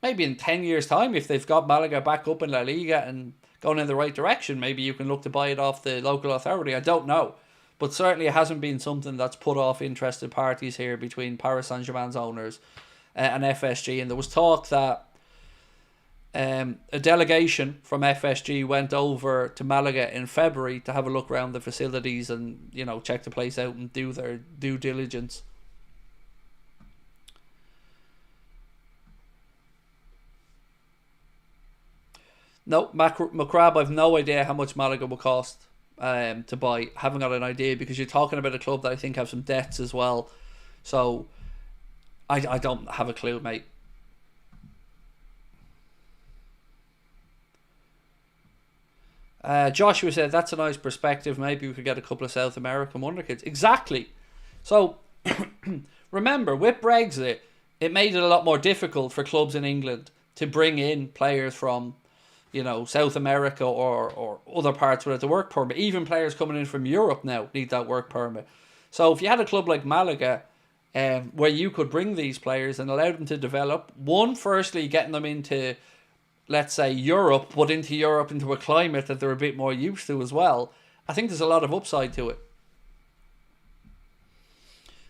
maybe in 10 years' time, if they've got Malaga back up in La Liga and going in the right direction, maybe you can look to buy it off the local authority. I don't know. But certainly it hasn't been something that's put off interested parties here between Paris Saint-Germain's owners and FSG. And there was talk that a delegation from FSG went over to Malaga in February to have a look around the facilities and, you know, check the place out and do their due diligence. No, McCrab, I've no idea how much Malaga will cost to buy. Haven't got an idea, because you're talking about a club that I think have some debts as well. So I don't have a clue, mate. Joshua said, that's a nice perspective. Maybe we could get a couple of South American wonder kids. Exactly. So remember, with Brexit, it made it a lot more difficult for clubs in England to bring in players from, you know, South America or other parts without the work permit. Even players coming in from Europe now need that work permit. So if you had a club like Malaga, where you could bring these players and allow them to develop, firstly, getting them into, let's say, Europe, but into Europe, into a climate that they're a bit more used to as well, I think there's a lot of upside to it.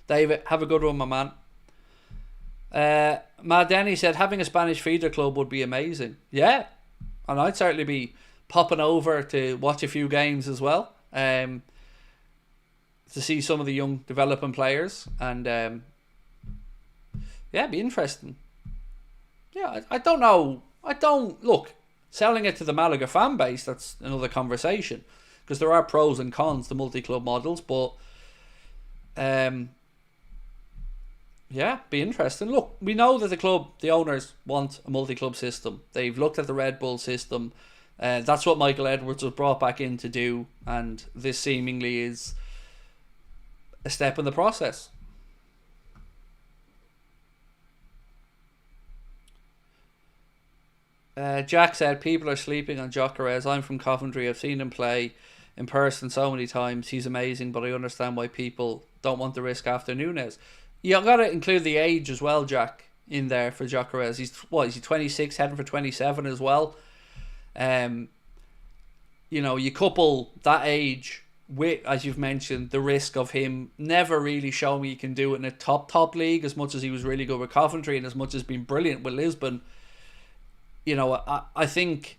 David, have a good one, my man. Matt Denny said, having a Spanish feeder club would be amazing. Yeah, and I'd certainly be popping over to watch a few games as well, to see some of the young developing players, and yeah, it'd be interesting. Yeah, I don't know. Look, selling it to the Malaga fan base, that's another conversation, because there are pros and cons to multi-club models, but yeah, be interesting. Look, we know that the owners want a multi-club system. They've looked at the Red Bull system. That's what Michael Edwards was brought back in to do, and this seemingly is a step in the process. Jack said, people are sleeping on Gyökeres. I'm from Coventry. I've seen him play in person so many times. He's amazing, but I understand why people don't want the risk after Núñez. You got to include the age as well, Jack, in there for Gyökeres. Is he 26, heading for 27 as well? You know, you couple that age with, as you've mentioned, the risk of him never really showing he can do it in a top league, as much as he was really good with Coventry and as much as been brilliant with Lisbon. You know, I think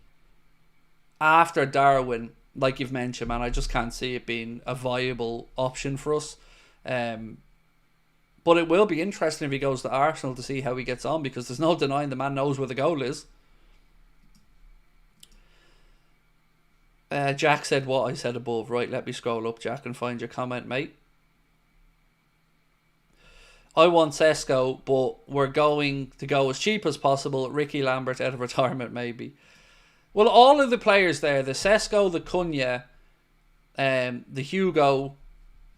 after Darwin, like you've mentioned, man, I just can't see it being a viable option for us. But it will be interesting if he goes to Arsenal to see how he gets on, because there's no denying the man knows where the goal is. Jack said what I said above. Right, let me scroll up, Jack, and find your comment, mate. I want Sesko, but we're going to go as cheap as possible. Ricky Lambert out of retirement, maybe. Well, all of the players there, the Sesko, the Cunha, the Hugo,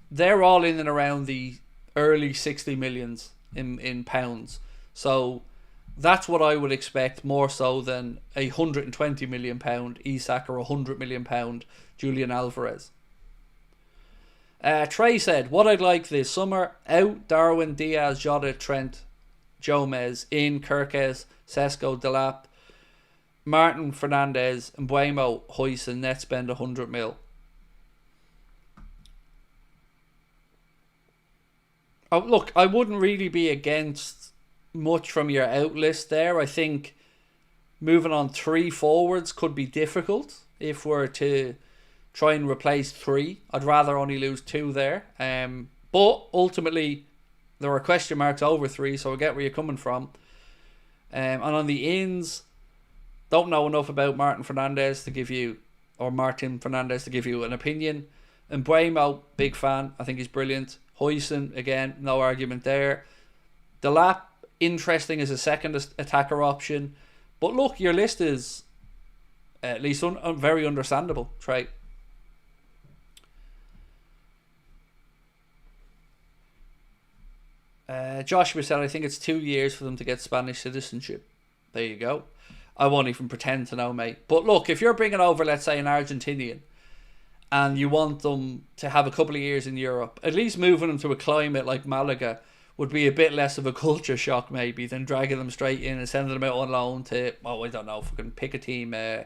they're all in and around the early 60 millions in pounds. So that's what I would expect, more so than a £120 million Isak or £100 million Julian Alvarez. Trey said, what I'd like this summer: out Darwin, Diaz, Jota, Trent, Gomez, in Kirkes, Sesko, Delap, Martin, Fernandez, Mbuemo, Huijsen, net spend 100 mil. Oh, look, I wouldn't really be against much from your out list there. I think moving on 3 forwards could be difficult if we're to try and replace 3. I'd rather only lose 2 there. But ultimately, there are question marks over 3, so I get where you're coming from. And on the ins, Don't know enough about Martin Fernandez to give you an opinion. And Mbuemo, big fan. I think he's brilliant. Huijsen, again, no argument there. Delap, interesting as a second attacker option. But look, your list is at least very understandable, Trey. Joshua said, I think it's 2 years for them to get Spanish citizenship. There you go. I won't even pretend to know, mate. But look, if you're bringing over, let's say, an Argentinian, and you want them to have a couple of years in Europe, at least moving them to a climate like Malaga would be a bit less of a culture shock, maybe, than dragging them straight in and sending them out on loan to, I don't know, if we can pick a team, I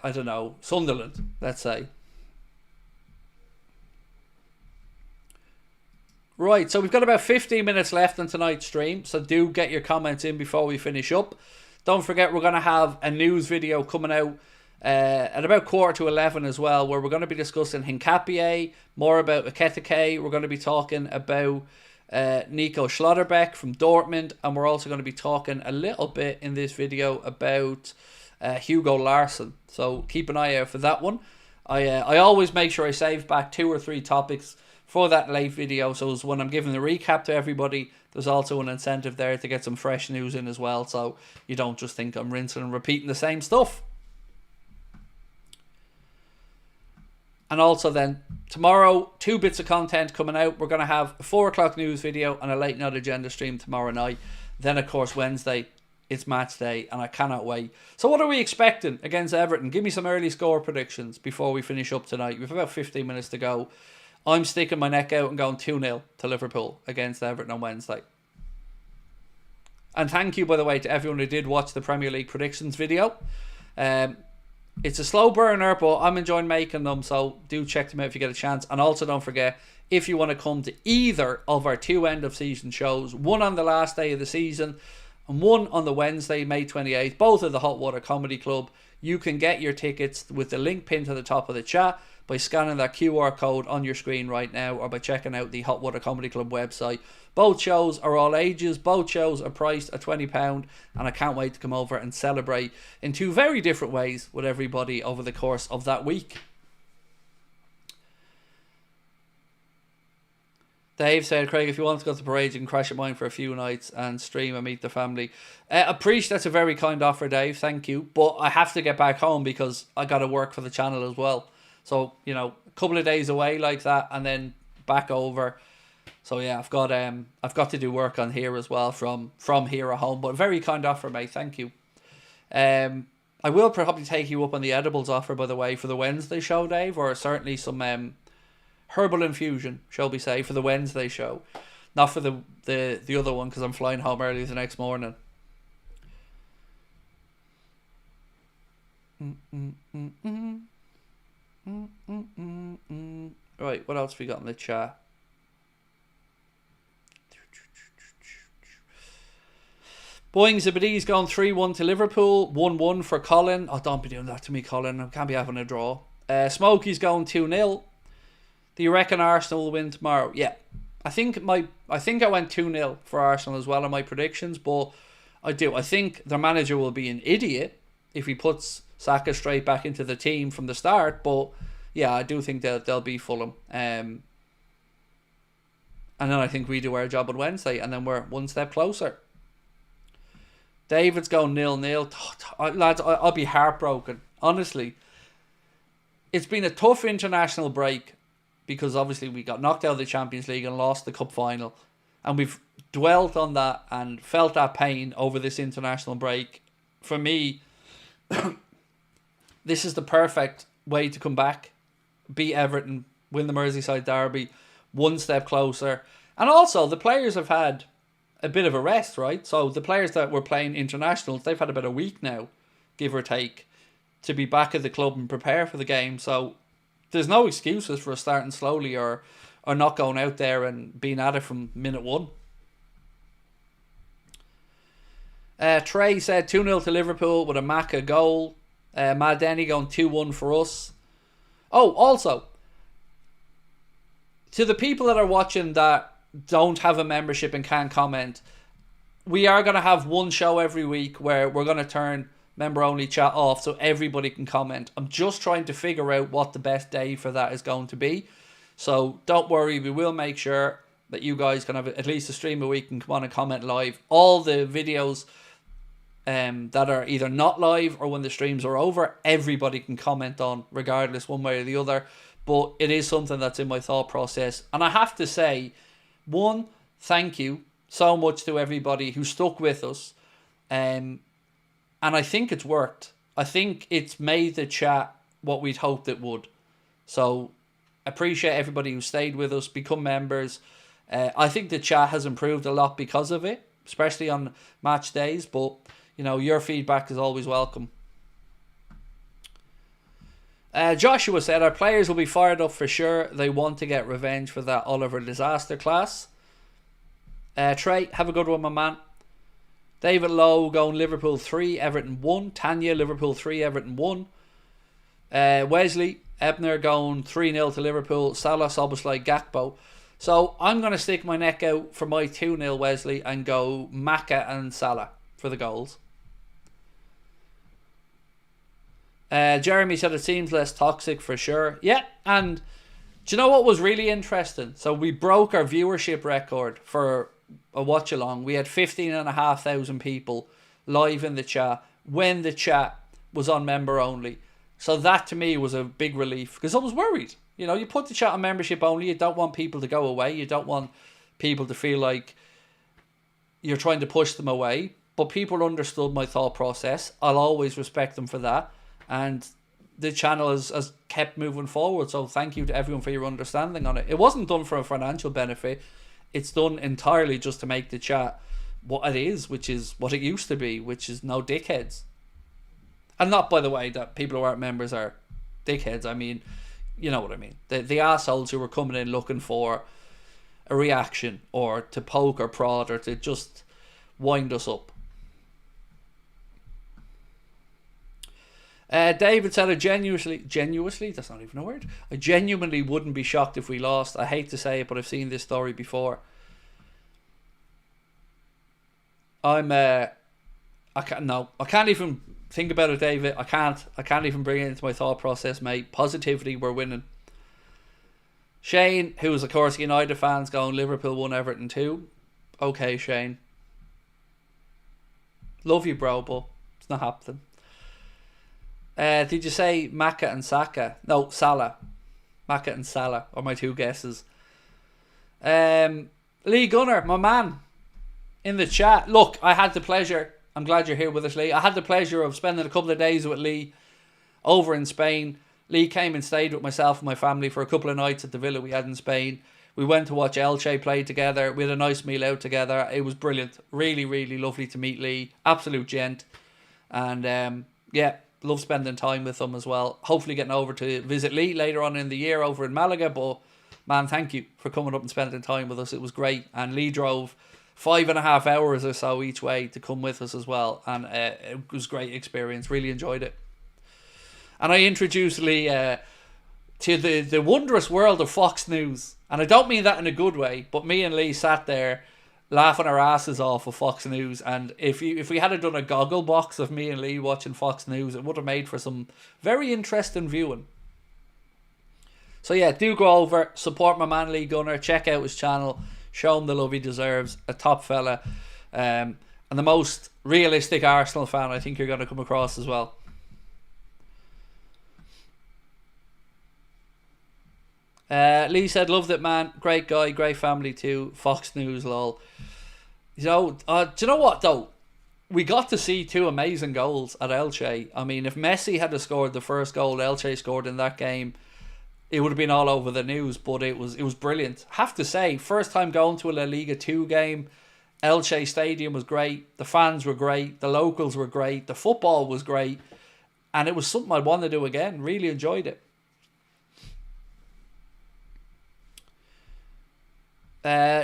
don't know, Sunderland, let's say. Right, so we've got about 15 minutes left on tonight's stream, so do get your comments in before we finish up. Don't forget, we're going to have a news video coming out at about 11:15 as well, where we're going to be discussing Hincapié, more about Ekitike. We're going to be talking about Nico Schlotterbeck from Dortmund, and we're also going to be talking a little bit in this video about Hugo Larsson. So keep an eye out for that one. I always make sure I save back 2 or 3 topics for that late video, so when I'm giving the recap to everybody, there's also an incentive there to get some fresh news in as well, so you don't just think I'm rinsing and repeating the same stuff. And also then, tomorrow, 2 bits of content coming out. We're going to have a 4 o'clock news video and a late night agenda stream tomorrow night. Then, of course, Wednesday, it's match day, and I cannot wait. So what are we expecting against Everton? Give me some early score predictions before we finish up tonight. We've about 15 minutes to go. I'm sticking my neck out and going 2-0 to Liverpool against Everton on Wednesday. And thank you, by the way, to everyone who did watch the Premier League predictions video. It's a slow burner, but I'm enjoying making them, so do check them out if you get a chance. And also don't forget, if you want to come to either of our 2 end-of-season shows, one on the last day of the season and one on the Wednesday, May 28th, both at the Hot Water Comedy Club, you can get your tickets with the link pinned to the top of the chat by scanning that QR code on your screen right now, or by checking out the Hot Water Comedy Club website. Both shows are all ages, both shows are priced at £20, and I can't wait to come over and celebrate in 2 very different ways with everybody over the course of that week. Dave said, Craig, if you want to go to the parade, you can crash at mine for a few nights and stream and meet the family. Appreciate, that's a very kind offer, Dave, thank you, but I have to get back home because I got to work for the channel as well. So, you know, a couple of days away like that and then back over. So yeah, I've got to do work on here as well from here at home. But a very kind offer, mate. Thank you. I will probably take you up on the edibles offer, by the way, for the Wednesday show, Dave, or certainly some herbal infusion, shall we say, for the Wednesday show. Not for the other one, because I'm flying home early the next morning. Right, what else have we got in the chat? Boeing Zibadee's gone 3-1 to Liverpool, 1-1 for Colin. Oh, don't be doing that to me, Colin. I can't be having a draw. Smokey's going 2-0. Do you reckon Arsenal will win tomorrow? Yeah. I think I went 2-0 for Arsenal as well in my predictions, but I do. I think their manager will be an idiot if he puts Saka straight back into the team from the start, but yeah, I do think they'll be Fulham. And then I think we do our job on Wednesday, and then we're one step closer. David's going 0-0. Lads, I'll be heartbroken. Honestly, it's been a tough international break because obviously we got knocked out of the Champions League and lost the cup final, and we've dwelt on that and felt that pain over this international break. For me, this is the perfect way to come back, beat Everton, win the Merseyside derby, one step closer. And also, the players have had a bit of a rest, right? So the players that were playing internationals, they've had about a week now, give or take, to be back at the club and prepare for the game. So there's no excuses for us starting slowly or not going out there and being at it from minute 1. Trey said 2-0 to Liverpool with a Maka goal. Mad Denny going 2-1 for us. Oh, also, to the people that are watching that don't have a membership and can't comment, we are going to have one show every week where we're going to turn member-only chat off so everybody can comment. I'm just trying to figure out what the best day for that is going to be. So don't worry, we will make sure that you guys can have at least a stream a week and come on and comment live. All the videos that are either not live or when the streams are over, everybody can comment on, regardless, one way or the other. But it is something that's in my thought process. And I have to say, one, thank you so much to everybody who stuck with us. And I think it's worked. I think it's made the chat what we'd hoped it would. So appreciate everybody who stayed with us, become members. I think the chat has improved a lot because of it, especially on match days. But, you know, your feedback is always welcome. Joshua said, our players will be fired up for sure. They want to get revenge for that Oliver disaster class. Trey, have a good one, my man. David Lowe going Liverpool 3, Everton 1. Tanya, Liverpool 3, Everton 1. Wesley, Ebner going 3-0 to Liverpool. Salah, Szoboszlai, Gakpo. So I'm going to stick my neck out for my 2-0 Wesley and go Maka and Salah for the goals. Jeremy said it seems less toxic for sure. Yeah, and do you know what was really interesting? So we broke our viewership record for a watch along. We had 15,500 people live in the chat when the chat was on member only. So that to me was a big relief because I was worried. You know, you put the chat on membership only, you don't want people to go away. You don't want people to feel like you're trying to push them away. But people understood my thought process. I'll always respect them for that. And the channel has kept moving forward. So thank you to everyone for your understanding on it. It wasn't done for a financial benefit. It's done entirely just to make the chat what it is, which is what it used to be, which is no dickheads. And not, by the way, that people who aren't members are dickheads. I mean, you know what I mean. The assholes who were coming in looking for a reaction or to poke or prod or to just wind us up. David said, I genuinely, that's not even a word. I genuinely wouldn't be shocked if we lost. I hate to say it, but I've seen this story before. I can't even think about it, David. I can't even bring it into my thought process, mate. Positivity, we're winning. Shane, who is of course United fans, going Liverpool 1, Everton 2. Okay, Shane. Love you, bro, but it's not happening. Did you say Maka and Saka? No, Salah. Maka and Salah are my two guesses. Lee Gunner, my man, in the chat. Look, I had the pleasure. I'm glad you're here with us, Lee. I had the pleasure of spending a couple of days with Lee over in Spain. Lee came and stayed with myself and my family for a couple of nights at the villa we had in Spain. We went to watch Elche play together. We had a nice meal out together. It was brilliant. Really, really lovely to meet Lee. Absolute gent. And yeah, love spending time with him as well. Hopefully getting over to visit Lee later on in the year over in Malaga. But man, thank you for coming up and spending time with us. It was great. And Lee drove 5.5 hours or so each way to come with us as well. And it was a great experience. Really enjoyed it. And I introduced Lee to the wondrous world of Fox News. And I don't mean that in a good way, but me and Lee sat there laughing our asses off of Fox News. And if we had done a goggle box of me and Lee watching Fox News, it would have made for some very interesting viewing. So yeah, do go over, support my man Lee Gunner, check out his channel, show him the love he deserves. A top fella, and the most realistic Arsenal fan I think you're going to come across as well. Lee said, loved it, man. Great guy, great family too. Fox News, lol. You know, do you know what though? We got to see two amazing goals at Elche. I mean, if Messi had scored the first goal Elche scored in that game, it would have been all over the news. But it was brilliant. Have to say, first time going to a La Liga 2 game. Elche Stadium was great. The fans were great. The locals were great. The football was great. And it was something I'd want to do again. Really enjoyed it.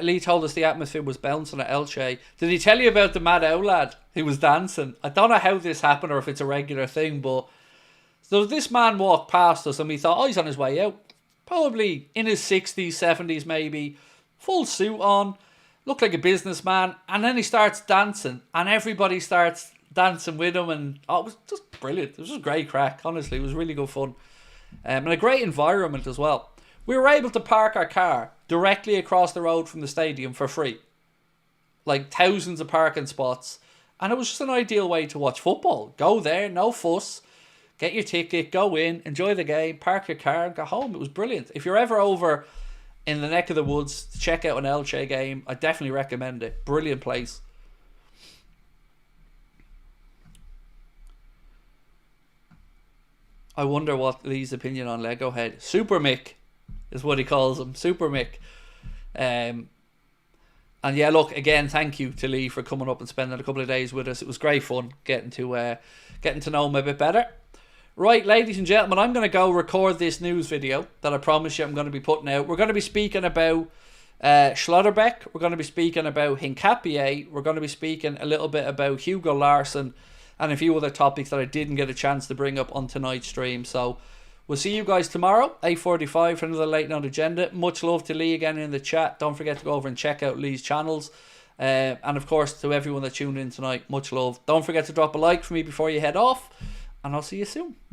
Lee told us the atmosphere was bouncing at Elche. Did he tell you about the mad owl lad who was dancing? I don't know how this happened or if it's a regular thing, but so this man walked past us and we thought, oh, he's on his way out. Probably in his 60s, 70s maybe. Full suit on. looked like a businessman, and then he starts dancing, and everybody starts dancing with him, and it was just brilliant. It was just great crack, honestly. It was really good fun. And a great environment as well. We were able to park our car directly across the road from the stadium for free. Like thousands of parking spots. And it was just an ideal way to watch football. Go there, no fuss. Get your ticket, go in, enjoy the game, park your car and go home. It was brilliant. If you're ever over in the neck of the woods to check out an Elche game, I definitely recommend it. Brilliant place. I wonder what Lee's opinion on Lego Head. Super Mick is what he calls him. Super Mick. And yeah, look, again, thank you to Lee for coming up and spending a couple of days with us. It was great fun getting to know him a bit better. Right, ladies and gentlemen, I'm going to go record this news video that I promise you I'm going to be putting out. We're going to be speaking about Schlotterbeck. We're going to be speaking about Hincapié. We're going to be speaking a little bit about Hugo Larsson and a few other topics that I didn't get a chance to bring up on tonight's stream. So we'll see you guys tomorrow, 8:45 for another Late Night Agenda. Much love to Lee again in the chat. Don't forget to go over and check out Lee's channels. And of course, to everyone that tuned in tonight, much love. Don't forget to drop a like for me before you head off. And I'll see you soon.